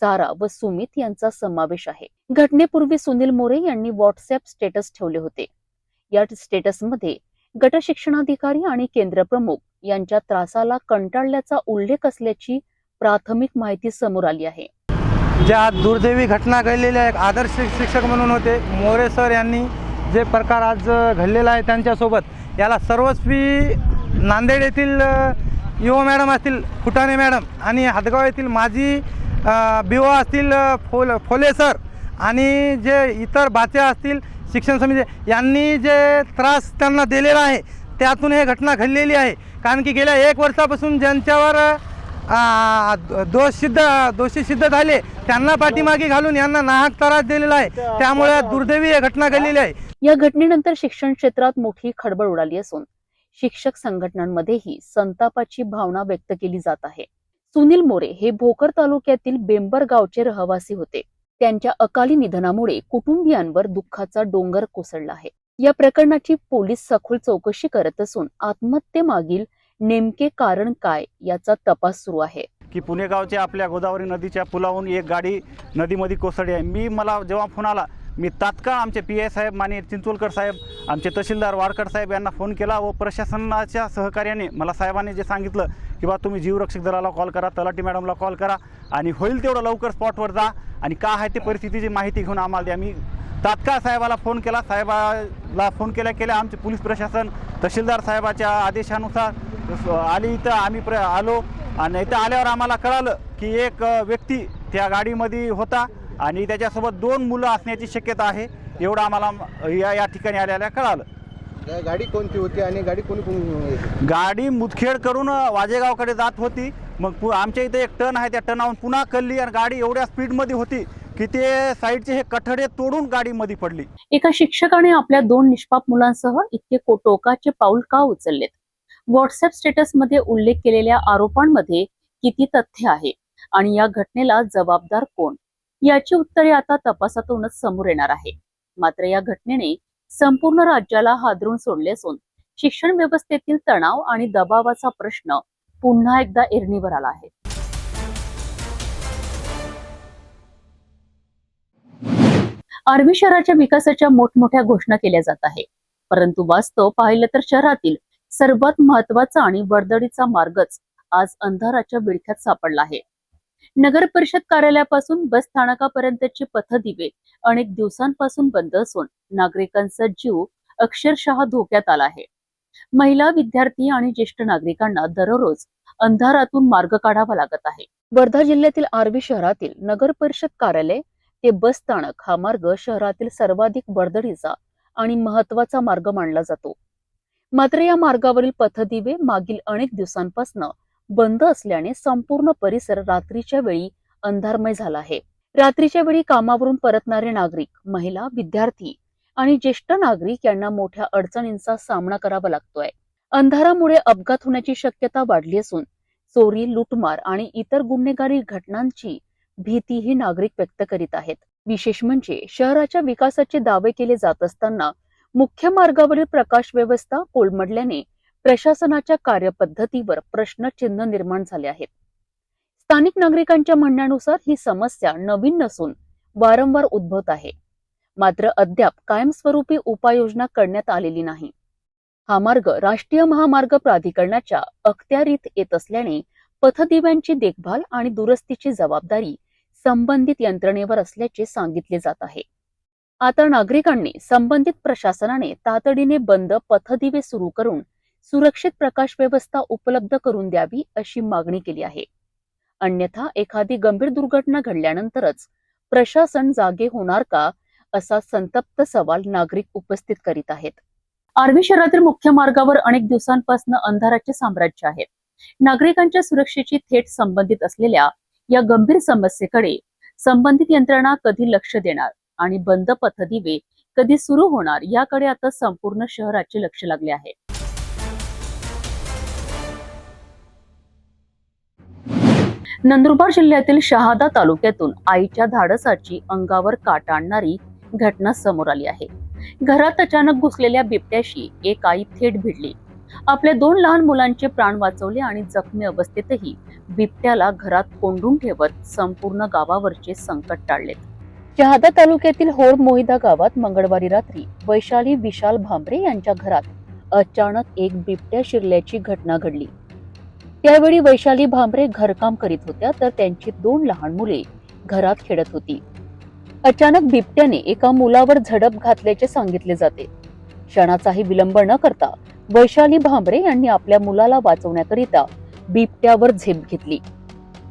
सारा व सुमित यांचा समावेश आहे. घटनेपूर्वी सुनील मोरे यांनी व्हॉट्सअप स्टेटस ठेवले होते. या स्टेटसमध्ये गट शिक्षणाधिकारी आणि केंद्र प्रमुख यांच्या त्रासाला कंटाळल्याचा उल्लेख असल्याची प्राथमिक माहिती समोर आली आहे. ज्या दुर्दैवी घटना घडलेल्या एक आदर्श शिक्षक म्हणून होते मोरे सर यांनी जे प्रकार आज घडलेला आहे त्यांच्यासोबत, याला सर्वस्वी नांदेड येथील युवा मॅडम असतील फुटाणे मॅडम आणि हदगाव येथील माजी BO असतील फोले सर आणि जे इतर बाचे असतील शिक्षण समिती यांनी जे त्रास त्यांना दिलेला आहे त्यातून हे घटना घडलेली आहे. कारण की गेल्या 1 वर्षापासून ज्यांच्यावर दोषी सिद्ध झाले त्यांना पाठीमागे घालून यांना नाहक त्रास दिलेला आहे. त्यामुळे दुर्दैवी ही घटना घडलेली आहे. या घटनेनंतर शिक्षण क्षेत्रात मोठी खळबळ उडाली असून शिक्षक संघटनांमध्येही संतापाची भावना व्यक्त केली जात आहे. सुनील मोरे हे भोकर तालुक्यातील बेंबर गावचे रहिवासी होते. त्यांच्या अकाली निधनामुळे कुटुंबियांवर दुःखाचा डोंगर कोसळला आहे. या प्रकरणाची पोलीस सखोल चौकशी करत असून आत्महत्येमागील नेमके कारण काय याचा तपास सुरू आहे. की पुणेगावच्या आपल्या गोदावरी नदीच्या पुलावरून एक गाडी नदीमध्ये कोसळली आहे. मला जेव्हा फोन आला मी तात्काळ आमचे PI साहेब माननीय चिंचोलकर साहेब, आमचे तहसीलदार वाडकर साहेब यांना फोन केला व प्रशासनाच्या सहकार्याने मला साहेबांनी जे सांगितलं की बा तुम्ही जीवरक्षक दलाला कॉल करा, तलाठी मॅडमला कॉल करा आणि होईल तेवढं लवकर स्पॉटवर जा आणि काय आहे ते परिस्थितीची माहिती घेऊन आम्हाला द्या. मी तात्काळ साहेबाला फोन केला. साहेबाला फोन केल्या आमचे पोलीस प्रशासन तहसीलदार साहेबाच्या आदेशानुसार आली इथं आम्ही आलो आणि इथं आल्यावर आम्हाला कळालं की एक व्यक्ती त्या गाडीमध्ये होता आणि त्याच्यासोबत 2 मुलं असण्याची शक्यता आहे. एवढं आम्हाला या ठिकाणी आल्याला कळालं. गाडी कोणती होती आणि गाडी कोणी गाडी मुदखेड करून वाजेगावकडे जात होती. मग आमच्या इथे एक टर्न आहे, त्या टर्नावरून पुन्हा कल्ली आणि गाडी एवढ्या स्पीडमध्ये होती की ते साईडचे हे कठडे तोडून गाडीमध्ये पडली. एका शिक्षकाने आपल्या 2 निष्पाप मुलांसह इतके टोकाचे पाऊल का उचललेत? व्हॉट्सअप स्टेटसमध्ये उल्लेख केलेल्या आरोपांमध्ये किती तथ्य आहे आणि या घटनेला जबाबदार कोण याची उत्तरे आता तपासातूनच समोर येणार आहे. मात्र या घटनेने संपूर्ण राज्याला हादरून सोडले असून शिक्षण व्यवस्थेतील तणाव आणि दबावाचा प्रश्न पुन्हा एकदा ऐरणीवर आला आहे. आर्वी शहराच्या विकासाच्या मोठमोठ्या घोषणा केल्या जात आहे, परंतु वास्तव पाहिलं तर शहरातील सर्वात महत्वाचा आणि वर्दळीचा मार्गच आज अंधाराच्या विळख्यात सापडला आहे. नगर परिषद कार्यालयापासून बस स्थानकापर्यंतचे पथदिवे अनेक दिवसांपासून बंद असून नागरिकांचा जीव अक्षरशः धोक्यात आला आहे. महिला, विद्यार्थी आणि ज्येष्ठ नागरिकांना दररोज अंधारातून मार्ग काढावा लागत आहे. वर्धा जिल्ह्यातील आर्वी शहरातील नगर परिषद कार्यालय ते बस स्थानक हा मार्ग शहरातील सर्वाधिक वर्दळीचा आणि महत्वाचा मार्ग मानला जातो. मात्र या मार्गावरील पथदिवे मागील अनेक दिवसांपासून बंद असल्याने संपूर्ण परिसर रात्रीच्या वेळी अंधारमय झाला आहे. रात्रीच्या वेळी कामावरून परतणारे नागरिक, महिला, विद्यार्थी आणि ज्येष्ठ नागरिक यांना मोठ्या अडचणींचा सामना करावा लागतोय. अंधारामुळे अपघात होण्याची शक्यता वाढली असून चोरी, लूटमार आणि इतर गुन्हेगारी घटनांची भीतीही नागरिक व्यक्त करीत आहेत. विशेष म्हणजे शहराच्या विकासाचे दावे केले जात असताना मुख्य मार्गावरील प्रकाश व्यवस्था कोलमडल्याने प्रशासनाच्या कार्यपद्धतीवर प्रश्नचिन्ह निर्माण झाले आहेत. स्थानिक नागरिकांच्या म्हणण्यानुसार ही समस्या नवीन नसून वारंवार उद्भवत आहे. मात्र अद्याप कायमस्वरूपी उपाययोजना करण्यात आलेली नाही. हा मार्ग राष्ट्रीय महामार्ग प्राधिकरणाच्या अखत्यारीत येत असल्याने पथदिव्यांची देखभाल आणि दुरुस्तीची जबाबदारी संबंधित यंत्रणेवर असल्याचे सांगितले जात आहे. आता नागरिकांनी संबंधित प्रशासनाने तातडीने बंद पथदिवे सुरू करून सुरक्षित प्रकाश व्यवस्था उपलब्ध करून द्यावी अशी मागणी केली आहे. अन्यथा एखादी गंभीर दुर्घटना घडल्यानंतरच प्रशासन जागे होणार का, असा संतप्त सवाल नागरिक उपस्थित करीत आहेत. आर्वी शहरातील मुख्य मार्गावर अनेक दिवसांपासून अंधाराचे साम्राज्य आहे. नागरिकांच्या सुरक्षेची थेट संबंधित असलेल्या या गंभीर समस्येकडे संबंधित यंत्रणा कधी लक्ष देणार आणि बंद पथदिवे कधी सुरू होणार याकडे आता संपूर्ण शहराचे लक्ष लागले आहे. नंदुरबार जिल्ह्यातील शहादा तालुक्यातून आईच्या धाडसाची अंगावर काटा आणणारी घटना समोर आली आहे. घरात अचानक घुसलेल्या बिबट्याशी एक आई थेट भिडली. आपल्या 2 लहान मुलांचे प्राण वाचवले आणि जखमी अवस्थेतही बिबट्याला घरात कोंडून ठेवत संपूर्ण गावावरचे संकट टाळले. शहादा तालुक्यातील होड मोहिदा गावात मंगळवारी रात्री वैशाली विशाल भांबरे यांच्या घरात अचानक एक बिबट्या शिरल्याची घटना घडली. त्यावेळी वैशाली भांबरे घरकाम करीत होत्या तर त्यांची 2 लहान मुले घरात खेळत होती. अचानक बिबट्याने एका मुलावर झडप घातल्याचे सांगितले जाते. क्षणाचाही विलंब न करता वैशाली भांबरे यांनी आपल्या मुलाला वाचवण्याकरिता बिबट्यावर झेप घेतली.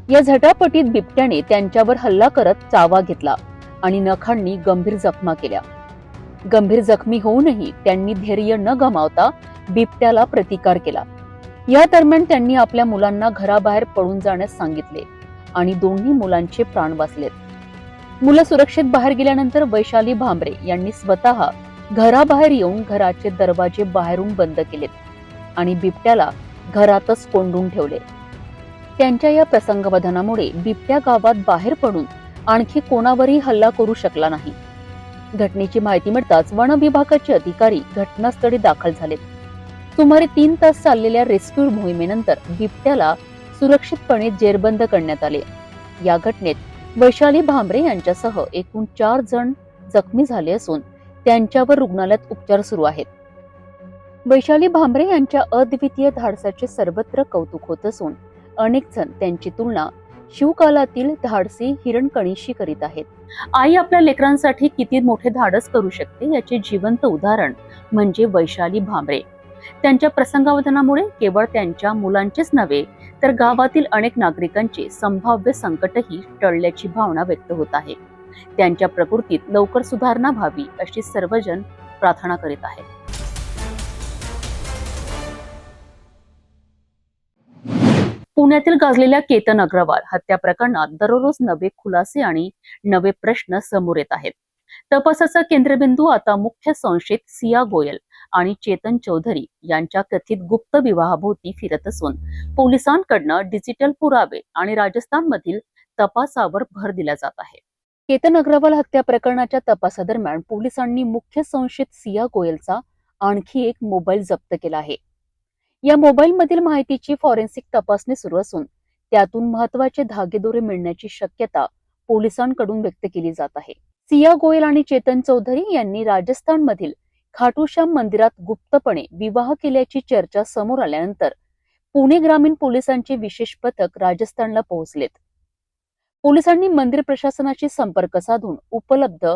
या झटापटीत बिबट्याने त्यांच्यावर हल्ला करत चावा घेतला आणि नखांनी गंभीर जखमा केल्या. गंभीर जखमी होऊनही त्यांनी धैर्य न गमावता बिबट्याला प्रतिकार केला. या दरम्यान त्यांनी आपल्या मुलांना घराबाहेर पळून जाण्यास सांगितले आणि दोन्ही मुलांचे प्राण वाचलेत. मुलं सुरक्षित बाहेर गेल्यानंतर वैशाली भांबरे यांनी स्वतः घराबाहेर येऊन घराचे दरवाजे बाहेरून बंद केलेत आणि बिबट्याला घरातच कोंडून ठेवले. त्यांच्या या प्रसंगावधानामुळे बिबट्या गावात बाहेर पडून आणखी कोणावरही हल्ला करू शकला नाही. घटनेची माहिती मिळताच वन विभागाचे अधिकारी घटनास्थळी दाखल झालेत. सुमारे 3 तास चाललेल्या रेस्क्यू मोहिमेनंतर बिबट्याला सुरक्षितपणे जेरबंद करण्यात आले. या घटनेत वैशाली भांबरे यांच्यासह एकूण 4 जण जखमी झाले असून त्यांच्यावर रुग्णालयात उपचार सुरू आहेत. वैशाली भांबरे यांच्या अद्वितीय धाडसाचे सर्वत्र कौतुक होत असून अनेक जण त्यांची तुलना शिवकालातील धाडसी हिरणकणीशी करीत आहेत. आई आपल्या लेकरांसाठी किती मोठे धाडस करू शकते याचे जिवंत उदाहरण म्हणजे वैशाली भांबरे. त्यांच्या प्रसंगावधानामुळे केवळ त्यांच्या मुलांचेच नव्हे तर गावातील अनेक नागरिकांचे संभाव्य संकटही टळल्याची भावना व्यक्त होत आहे. त्यांच्या प्रकृतीत लवकर सुधारणा व्हावी अशी सर्वजण प्रार्थना करीत आहेत. पुण्यातील गाजलेल्या केतन अग्रवाल हत्या प्रकरणात दररोज नवे खुलासे आणि नवे प्रश्न समोर येत आहेत. तपासाचा केंद्रबिंदू आता मुख्य संशयित सिया गोयल आणि चेतन चौधरी यांच्या कथित गुप्त विवाहाभोवती फिरत असून पोलिसांकडनं डिजिटल पुरावे आणि राजस्थानमधील तपासावर भर दिला जात आहे. केतन अग्रवाल हत्या प्रकरणाच्या तपासादरम्यान पोलिसांनी मुख्य संशयित सिया गोयलचा आणखी एक मोबाईल जप्त केला आहे. या मोबाईलमधील माहितीची फॉरेन्सिक तपासणी सुरू असून त्यातून महत्त्वाचे धागेदोरे मिळण्याची शक्यता पोलिसांकडून व्यक्त केली जात आहे. सिया गोयल आणि चेतन चौधरी यांनी राजस्थानमधील खाटूश्याम मंदिरात गुप्तपणे विवाह केल्याची चर्चा समोर आल्यानंतर पुणे ग्रामीण पोलिसांचे विशेष पथक राजस्थानला पोहोचलेत. पोलिसांनी मंदिर प्रशासनाशी संपर्क साधून उपलब्ध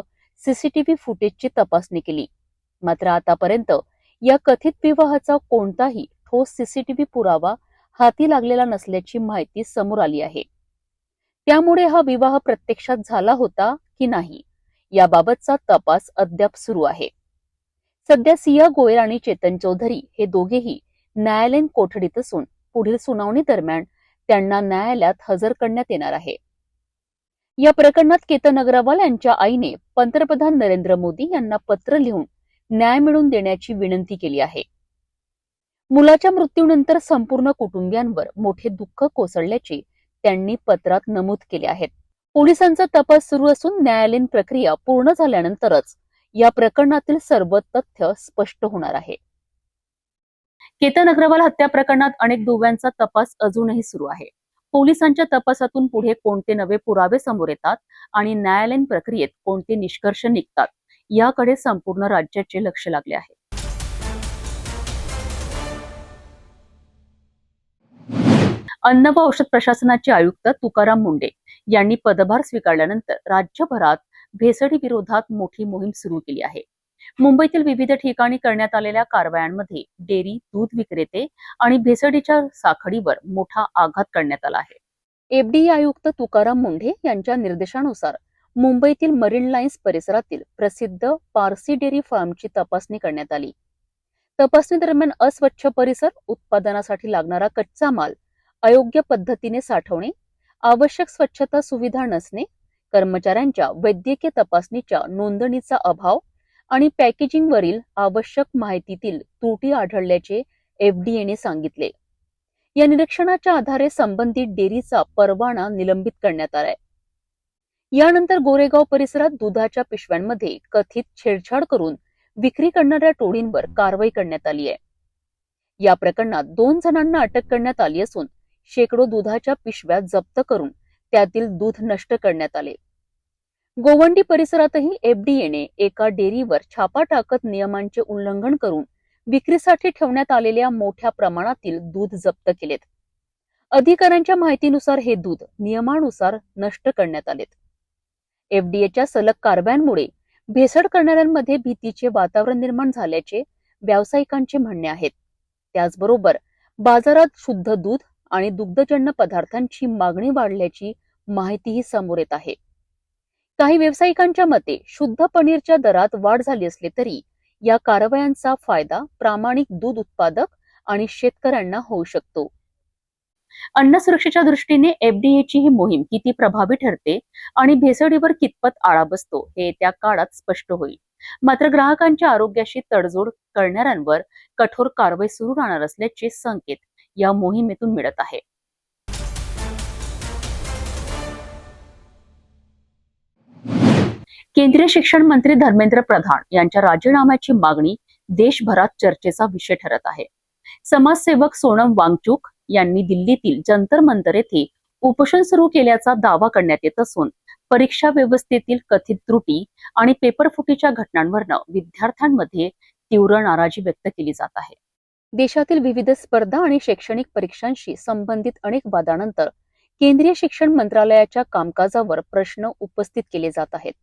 सीसीटीव्ही फुटेजची तपासणी केली. मात्र आतापर्यंत या कथित विवाहाचा कोणताही ठोस सीसीटीव्ही पुरावा हाती लागलेला नसल्याची माहिती समोर आली आहे. त्यामुळे हा विवाह प्रत्यक्षात झाला होता की नाही याबाबतचा तपास अद्याप सुरू आहे. सध्या सिया गोयल आणि चेतन चौधरी हे दोघेही न्यायालयीन कोठडीत असून पुढील सुनावणी दरम्यान त्यांना न्यायालयात हजर करण्यात येणार आहे. या प्रकरणात केतन अग्रवाल यांच्या आईने पंतप्रधान नरेंद्र मोदी यांना पत्र लिहून न्याय मिळवून देण्याची विनंती केली आहे. मुलाच्या मृत्यूनंतर संपूर्ण कुटुंबियांवर मोठे दुःख कोसळल्याचे त्यांनी पत्रात नमूद केले आहेत. पोलिसांचा तपास सुरू असून न्यायालयीन प्रक्रिया पूर्ण झाल्यानंतरच या प्रकरणातील सर्व तथ्य स्पष्ट होणार आहे. केतन अग्रवाल हत्या प्रकरणात अनेक दुव्यांचा तपास अजूनही सुरू आहे. पोलिसांच्या तपासातून पुढे कोणते नवे पुरावे समोर येतात आणि न्यायालयीन प्रक्रियेत कोणते निष्कर्ष निघतात याकडे संपूर्ण राज्याचे लक्ष लागले आहे. अन्न व औषध प्रशासनाचे आयुक्त तुकाराम मुंढे यांनी पदभार स्वीकारल्यानंतर राज्यभरात भेसळी विरोधात मोठी मोहीम सुरू केली आहे. मुंबईतील विविध ठिकाणी करण्यात आलेल्या कारवायांमध्ये डेअरी, दूध विक्रेते आणि भेसळीच्या साखळीवर मोठा आघात करण्यात आला आहे. एफडीए आयुक्त तुकाराम मुंढे यांच्या निर्देशानुसार मुंबईतील मरीन लाईन्स परिसरातील प्रसिद्ध पारसी डेअरी फार्मची तपासणी करण्यात आली. तपासणी दरम्यान अस्वच्छ परिसर, उत्पादनासाठी लागणारा कच्चा माल अयोग्य पद्धतीने साठवणे, आवश्यक स्वच्छता सुविधा नसणे, कर्मचाऱ्यांच्या वैद्यकीय तपासणीच्या नोंदणीचा अभाव आणि पॅकेजिंगवरील आवश्यक माहितीतील त्रुटी आढळल्याचे एफडीएने सांगितले. या निरीक्षणाच्या आधारे संबंधित डेअरीचा परवाना निलंबित करण्यात आलाय. यानंतर गोरेगाव परिसरात दुधाच्या पिशव्यांमध्ये कथित छेडछाड करून विक्री करणाऱ्या टोळींवर कारवाई करण्यात आली आहे. या प्रकरणात 2 जणांना अटक करण्यात आली असून शेकडो दुधाच्या पिशव्या जप्त करून त्यातील दूध नष्ट करण्यात आले. गोवंडी परिसरातही एफडीएने एका डेअरीवर छापा टाकत नियमांचे उल्लंघन करून विक्रीसाठी ठेवण्यात आलेल्या मोठ्या प्रमाणातील दूध जप्त केलेत. अधिकाऱ्यांच्या माहितीनुसार हे दूध नियमानुसार नष्ट करण्यात आलेत. एफडीएच्या सलग कारवायांमुळे भेसळ करणाऱ्यांमध्ये भीतीचे वातावरण निर्माण झाल्याचे व्यावसायिकांचे म्हणणे आहेत. त्याचबरोबर बाजारात शुद्ध दूध आणि दुग्धजन्य पदार्थांची मागणी वाढल्याची माहितीही समोर येत आहे. काही व्यावसायिकांच्या मते शुद्ध पनीरच्या दरात वाढ झाली असली तरी या कारवायांचा फायदा प्रामाणिक दूध उत्पादक आणि शेतकऱ्यांना होऊ शकतो. अन्न सुरक्षेच्या दृष्टीने एफडीएची ही मोहीम किती प्रभावी ठरते आणि भेसळीवर कितपत आळा बसतो हे त्या काळात स्पष्ट होईल. मात्र ग्राहकांच्या आरोग्याशी तडजोड करणाऱ्यांवर कठोर कारवाई सुरू राहणार असल्याचे संकेत या मोहिमेतून मिळत आहे. केंद्रीय शिक्षण मंत्री धर्मेंद्र प्रधान यांच्या राजीनाम्याची मागणी देशभरात चर्चेचा विषय ठरत आहे. समाजसेवक सोनम वांगचुक यांनी दिल्लीतील जंतर मंतर येथे उपोषण सुरू केल्याचा दावा करण्यात येत असून परीक्षा व्यवस्थेतील कथित त्रुटी आणि पेपरफुटीच्या घटनांवरनं विद्यार्थ्यांमध्ये तीव्र नाराजी व्यक्त केली जात आहे. देशातील विविध स्पर्धा आणि शैक्षणिक परीक्षांशी संबंधित अनेक वादानंतर केंद्रीय शिक्षण मंत्रालयाच्या कामकाजावर प्रश्न उपस्थित केले जात आहेत.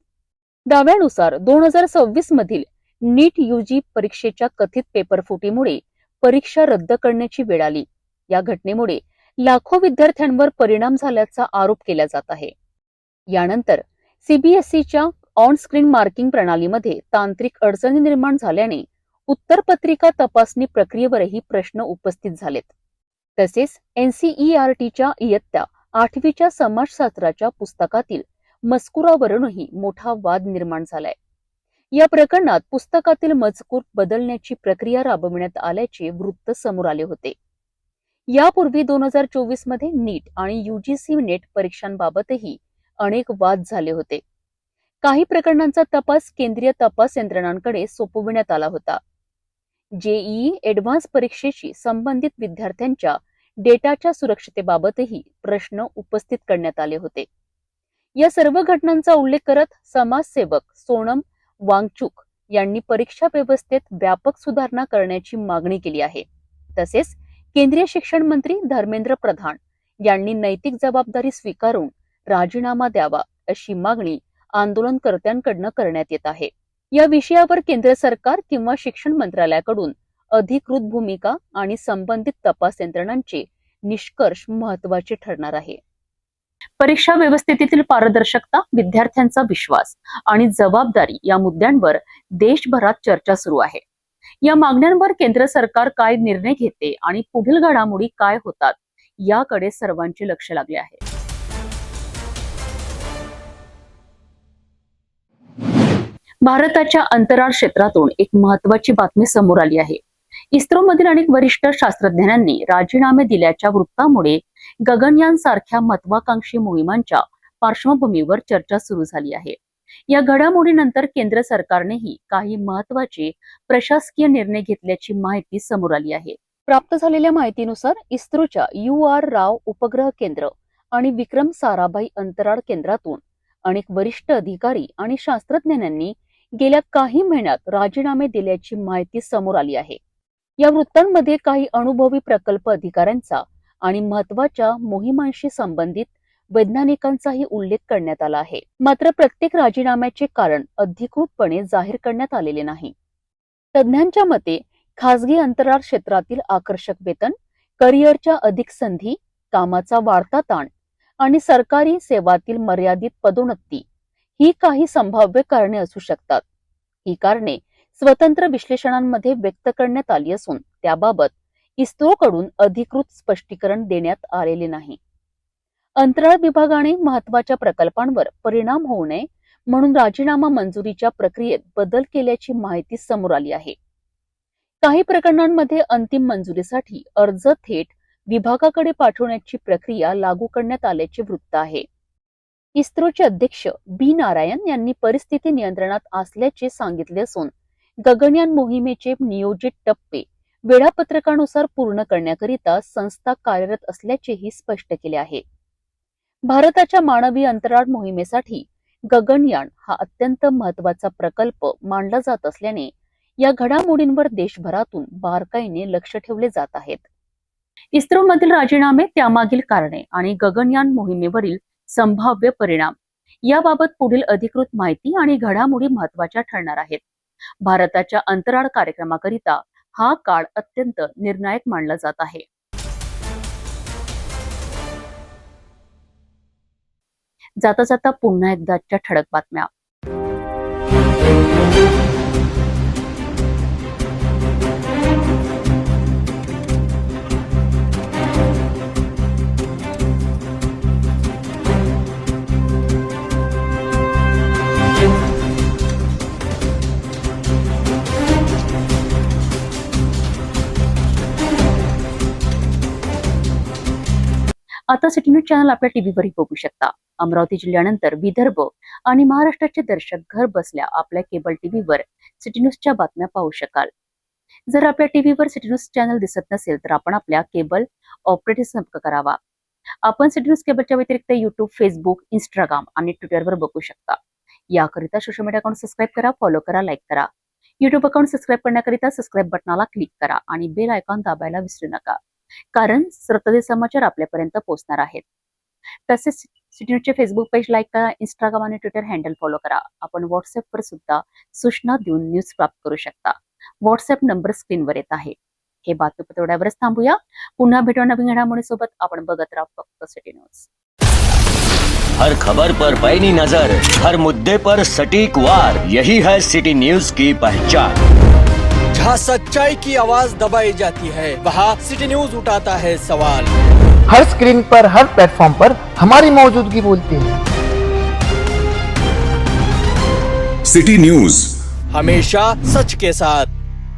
दाव्यानुसार 2026 मधील नीट यूजी परीक्षेच्या कथित पेपरफुटीमुळे परीक्षा रद्द करण्याची वेळ आली. या घटनेमुळे लाखो विद्यार्थ्यांवर परिणाम झाल्याचा आरोप केला जात आहे. यानंतर सीबीएसईच्या ऑन स्क्रीन मार्किंग प्रणालीमध्ये तांत्रिक अडचणी निर्माण झाल्याने उत्तरपत्रिका तपासणी प्रक्रियेवरही प्रश्न उपस्थित झालेत. तसेच एनसीईआरटीच्या इयत्ता 8वीच्या समाजशास्त्राच्या पुस्तकातील मजकुरावरूनही मोठा वाद निर्माण झालाय. या प्रकरणात पुस्तकातील मजकूर बदलण्याची प्रक्रिया राबविण्यात आल्याचे वृत्त समोर आले होते. यापूर्वी 2024 मध्ये नीट आणि यूजीसी नेट परीक्षांबाबतही अनेक वाद झाले होते. काही प्रकरणांचा तपास केंद्रीय तपास यंत्रणांकडे सोपविण्यात आला होता. जेईई ऍडव्हान्स परीक्षेशी संबंधित विद्यार्थ्यांच्या डेटाच्या सुरक्षतेबाबतही प्रश्न उपस्थित करण्यात आले होते. या सर्व घटनांचा उल्लेख करत समाजसेवक सोनम वांगचुक यांनी परीक्षा व्यवस्थेत व्यापक सुधारणा करण्याची मागणी केली आहे. तसेच केंद्रीय शिक्षण मंत्री धर्मेंद्र प्रधान यांनी नैतिक जबाबदारी स्वीकारून राजीनामा द्यावा अशी मागणी आंदोलनकर्त्यांकडून करण्यात येत आहे. या विषयावर केंद्र सरकार किंवा शिक्षण मंत्रालयाकडून अधिकृत भूमिका आणि संबंधित तपास यंत्रणांचे निष्कर्ष महत्त्वाचे ठरणार आहे. परीक्षा व्यवस्थेतील पारदर्शकता, विद्यार्थ्यांचा विश्वास आणि जबाबदारी या मुद्द्यांवर देशभरात चर्चा सुरू आहे. या मागण्यांवर केंद्र सरकार काय निर्णय घेते आणि पुढील घडामोडी काय होतात याकडे सर्वांचे लक्ष लागले आहे. भारताच्या अंतराळ क्षेत्रातून एक महत्त्वाची बातमी समोर आली आहे. इस्रोमधील अनेक वरिष्ठ शास्त्रज्ञांनी राजीनामे दिल्याच्या वृत्तामुळे गगनयान सारख्या महत्वाकांक्षी मोहिमांच्या पार्श्वभूमीवर चर्चा सुरू झाली आहे. या घडामोडीनंतर केंद्र सरकारनेही काही महत्त्वाचे प्रशासकीय निर्णय घेतल्याची माहिती समोर आली आहे. प्राप्त झालेल्या माहितीनुसार इस्रोच्या UR राव उपग्रह केंद्र आणि विक्रम साराभाई अंतराळ केंद्रातून अनेक वरिष्ठ अधिकारी आणि शास्त्रज्ञांनी गेल्या काही महिन्यात राजीनामे दिल्याची माहिती समोर आली आहे. या वृत्तांमध्ये काही अनुभवी प्रकल्प अधिकाऱ्यांचा आणि महत्त्वाच्या मोहिमांशी संबंधित वैज्ञानिकांचाही उल्लेख करण्यात आला आहे. मात्र प्रत्येक राजीनाम्याचे कारण अधिकृतपणे जाहीर करण्यात आलेले नाही. तज्ज्ञांच्या मते खासगी अंतराळ क्षेत्रातील आकर्षक वेतन, करिअरच्या अधिक संधी, कामाचा वाढता ताण आणि सरकारी सेवातील मर्यादित पदोन्नती ही काही संभाव्य कारणे असू शकतात. ही कारणे स्वतंत्र विश्लेषणांमध्ये व्यक्त करण्यात आली असून त्याबाबत इस्रोकडून अधिकृत स्पष्टीकरण देण्यात आलेले नाही. अंतराळ विभागाने महत्त्वाच्या प्रकल्पांवर परिणाम होऊ नये म्हणून राजीनामा मंजुरीच्या प्रक्रियेत बदल केल्याची माहिती समोर आली आहे. काही प्रकरणांमध्ये अंतिम मंजुरीसाठी अर्ज थेट विभागाकडे पाठवण्याची प्रक्रिया लागू करण्यात आल्याचे वृत्त आहे. इस्रोचे अध्यक्ष बी नारायण यांनी परिस्थिती नियंत्रणात असल्याचे सांगितले असून गगनयान मोहिमेचे नियोजित टप्पे वेळापत्रकानुसार पूर्ण करण्याकरिता संस्था कार्यरत असल्याचेही स्पष्ट केले आहे. भारताच्या मानवी अंतराळ मोहिमेसाठी गगनयान हा अत्यंत महत्त्वाचा प्रकल्प मानला जात असल्याने या घडामोडींवर देशभरातून बारकाईने लक्ष ठेवले जात आहेत. इस्रोमधील राजीनामे, त्यामागील कारणे आणि गगनयान मोहिमेवरील संभाव्य परिणाम याबाबत पुढील अधिकृत माहिती आणि घडामोडी महत्वाच्या ठरणार आहेत. भारताच्या अंतराळ कार्यक्रमाकरिता हा काळ अत्यंत निर्णायक मानला जात आहे. जाता जाता पुन्हा एकदाच्या ठळक बातम्या. आता सिटी न्यूज चॅनल आपल्या टीव्हीवरही बघू शकता. अमरावती जिल्ह्यानंतर विदर्भ आणि महाराष्ट्राचे दर्शक घर बसल्या आपल्या केबल टीव्हीवर सिटी न्यूजच्या बातम्या पाहू शकाल. जर आपल्या टीव्हीवर सिटी न्यूज चॅनल दिसत नसेल तर आपण आपल्या केबल ऑपरेटर संपर्क करावा. आपण सिटी न्यूज केबलच्या व्यतिरिक्त युट्यूब, फेसबुक, इंस्टाग्राम आणि ट्विटरवर बघू शकता. याकरिता सोशल मीडिया अकाउंट सबस्क्राईब करा, फॉलो करा, लाईक करा. युट्यूब अकाउंट सबस्क्राईब करण्याकरिता सबस्क्राईब बटनाला क्लिक करा आणि बेल आयकॉन दाबायला विसरू नका, कारण सत्य समाचार आपल्यापर्यंत पोहोचणार आहेत. तसेच सिटी न्यूजचे फेसबुक पेज लाईक करा, इंस्टाग्राम आणि ट्विटर हँडल फॉलो करा. आपण व्हॉट्सअपवर सुद्धा सूचना देऊन न्यूज प्राप्त करू शकता. व्हॉट्सअप नंबर स्क्रीनवर येत आहे. हे बातमीपत्र एवढ्यावरच थांबूया. पुन्हा भेटू नवीन घडामोडीसोबत. आपण बघत राहा फक्त सिटी न्यूज. हर खबर पर पैनी नजर, हर मुद्दे पर सटीक वार, यही है सिटी न्यूज की पहचान. जहाँ सच्चाई की आवाज दबाई जाती है वहाँ सिटी न्यूज उठाता है सवाल. हर स्क्रीन पर, हर प्लेटफॉर्म पर हमारी मौजूदगी बोलती है. सिटी न्यूज हमेशा सच के साथ.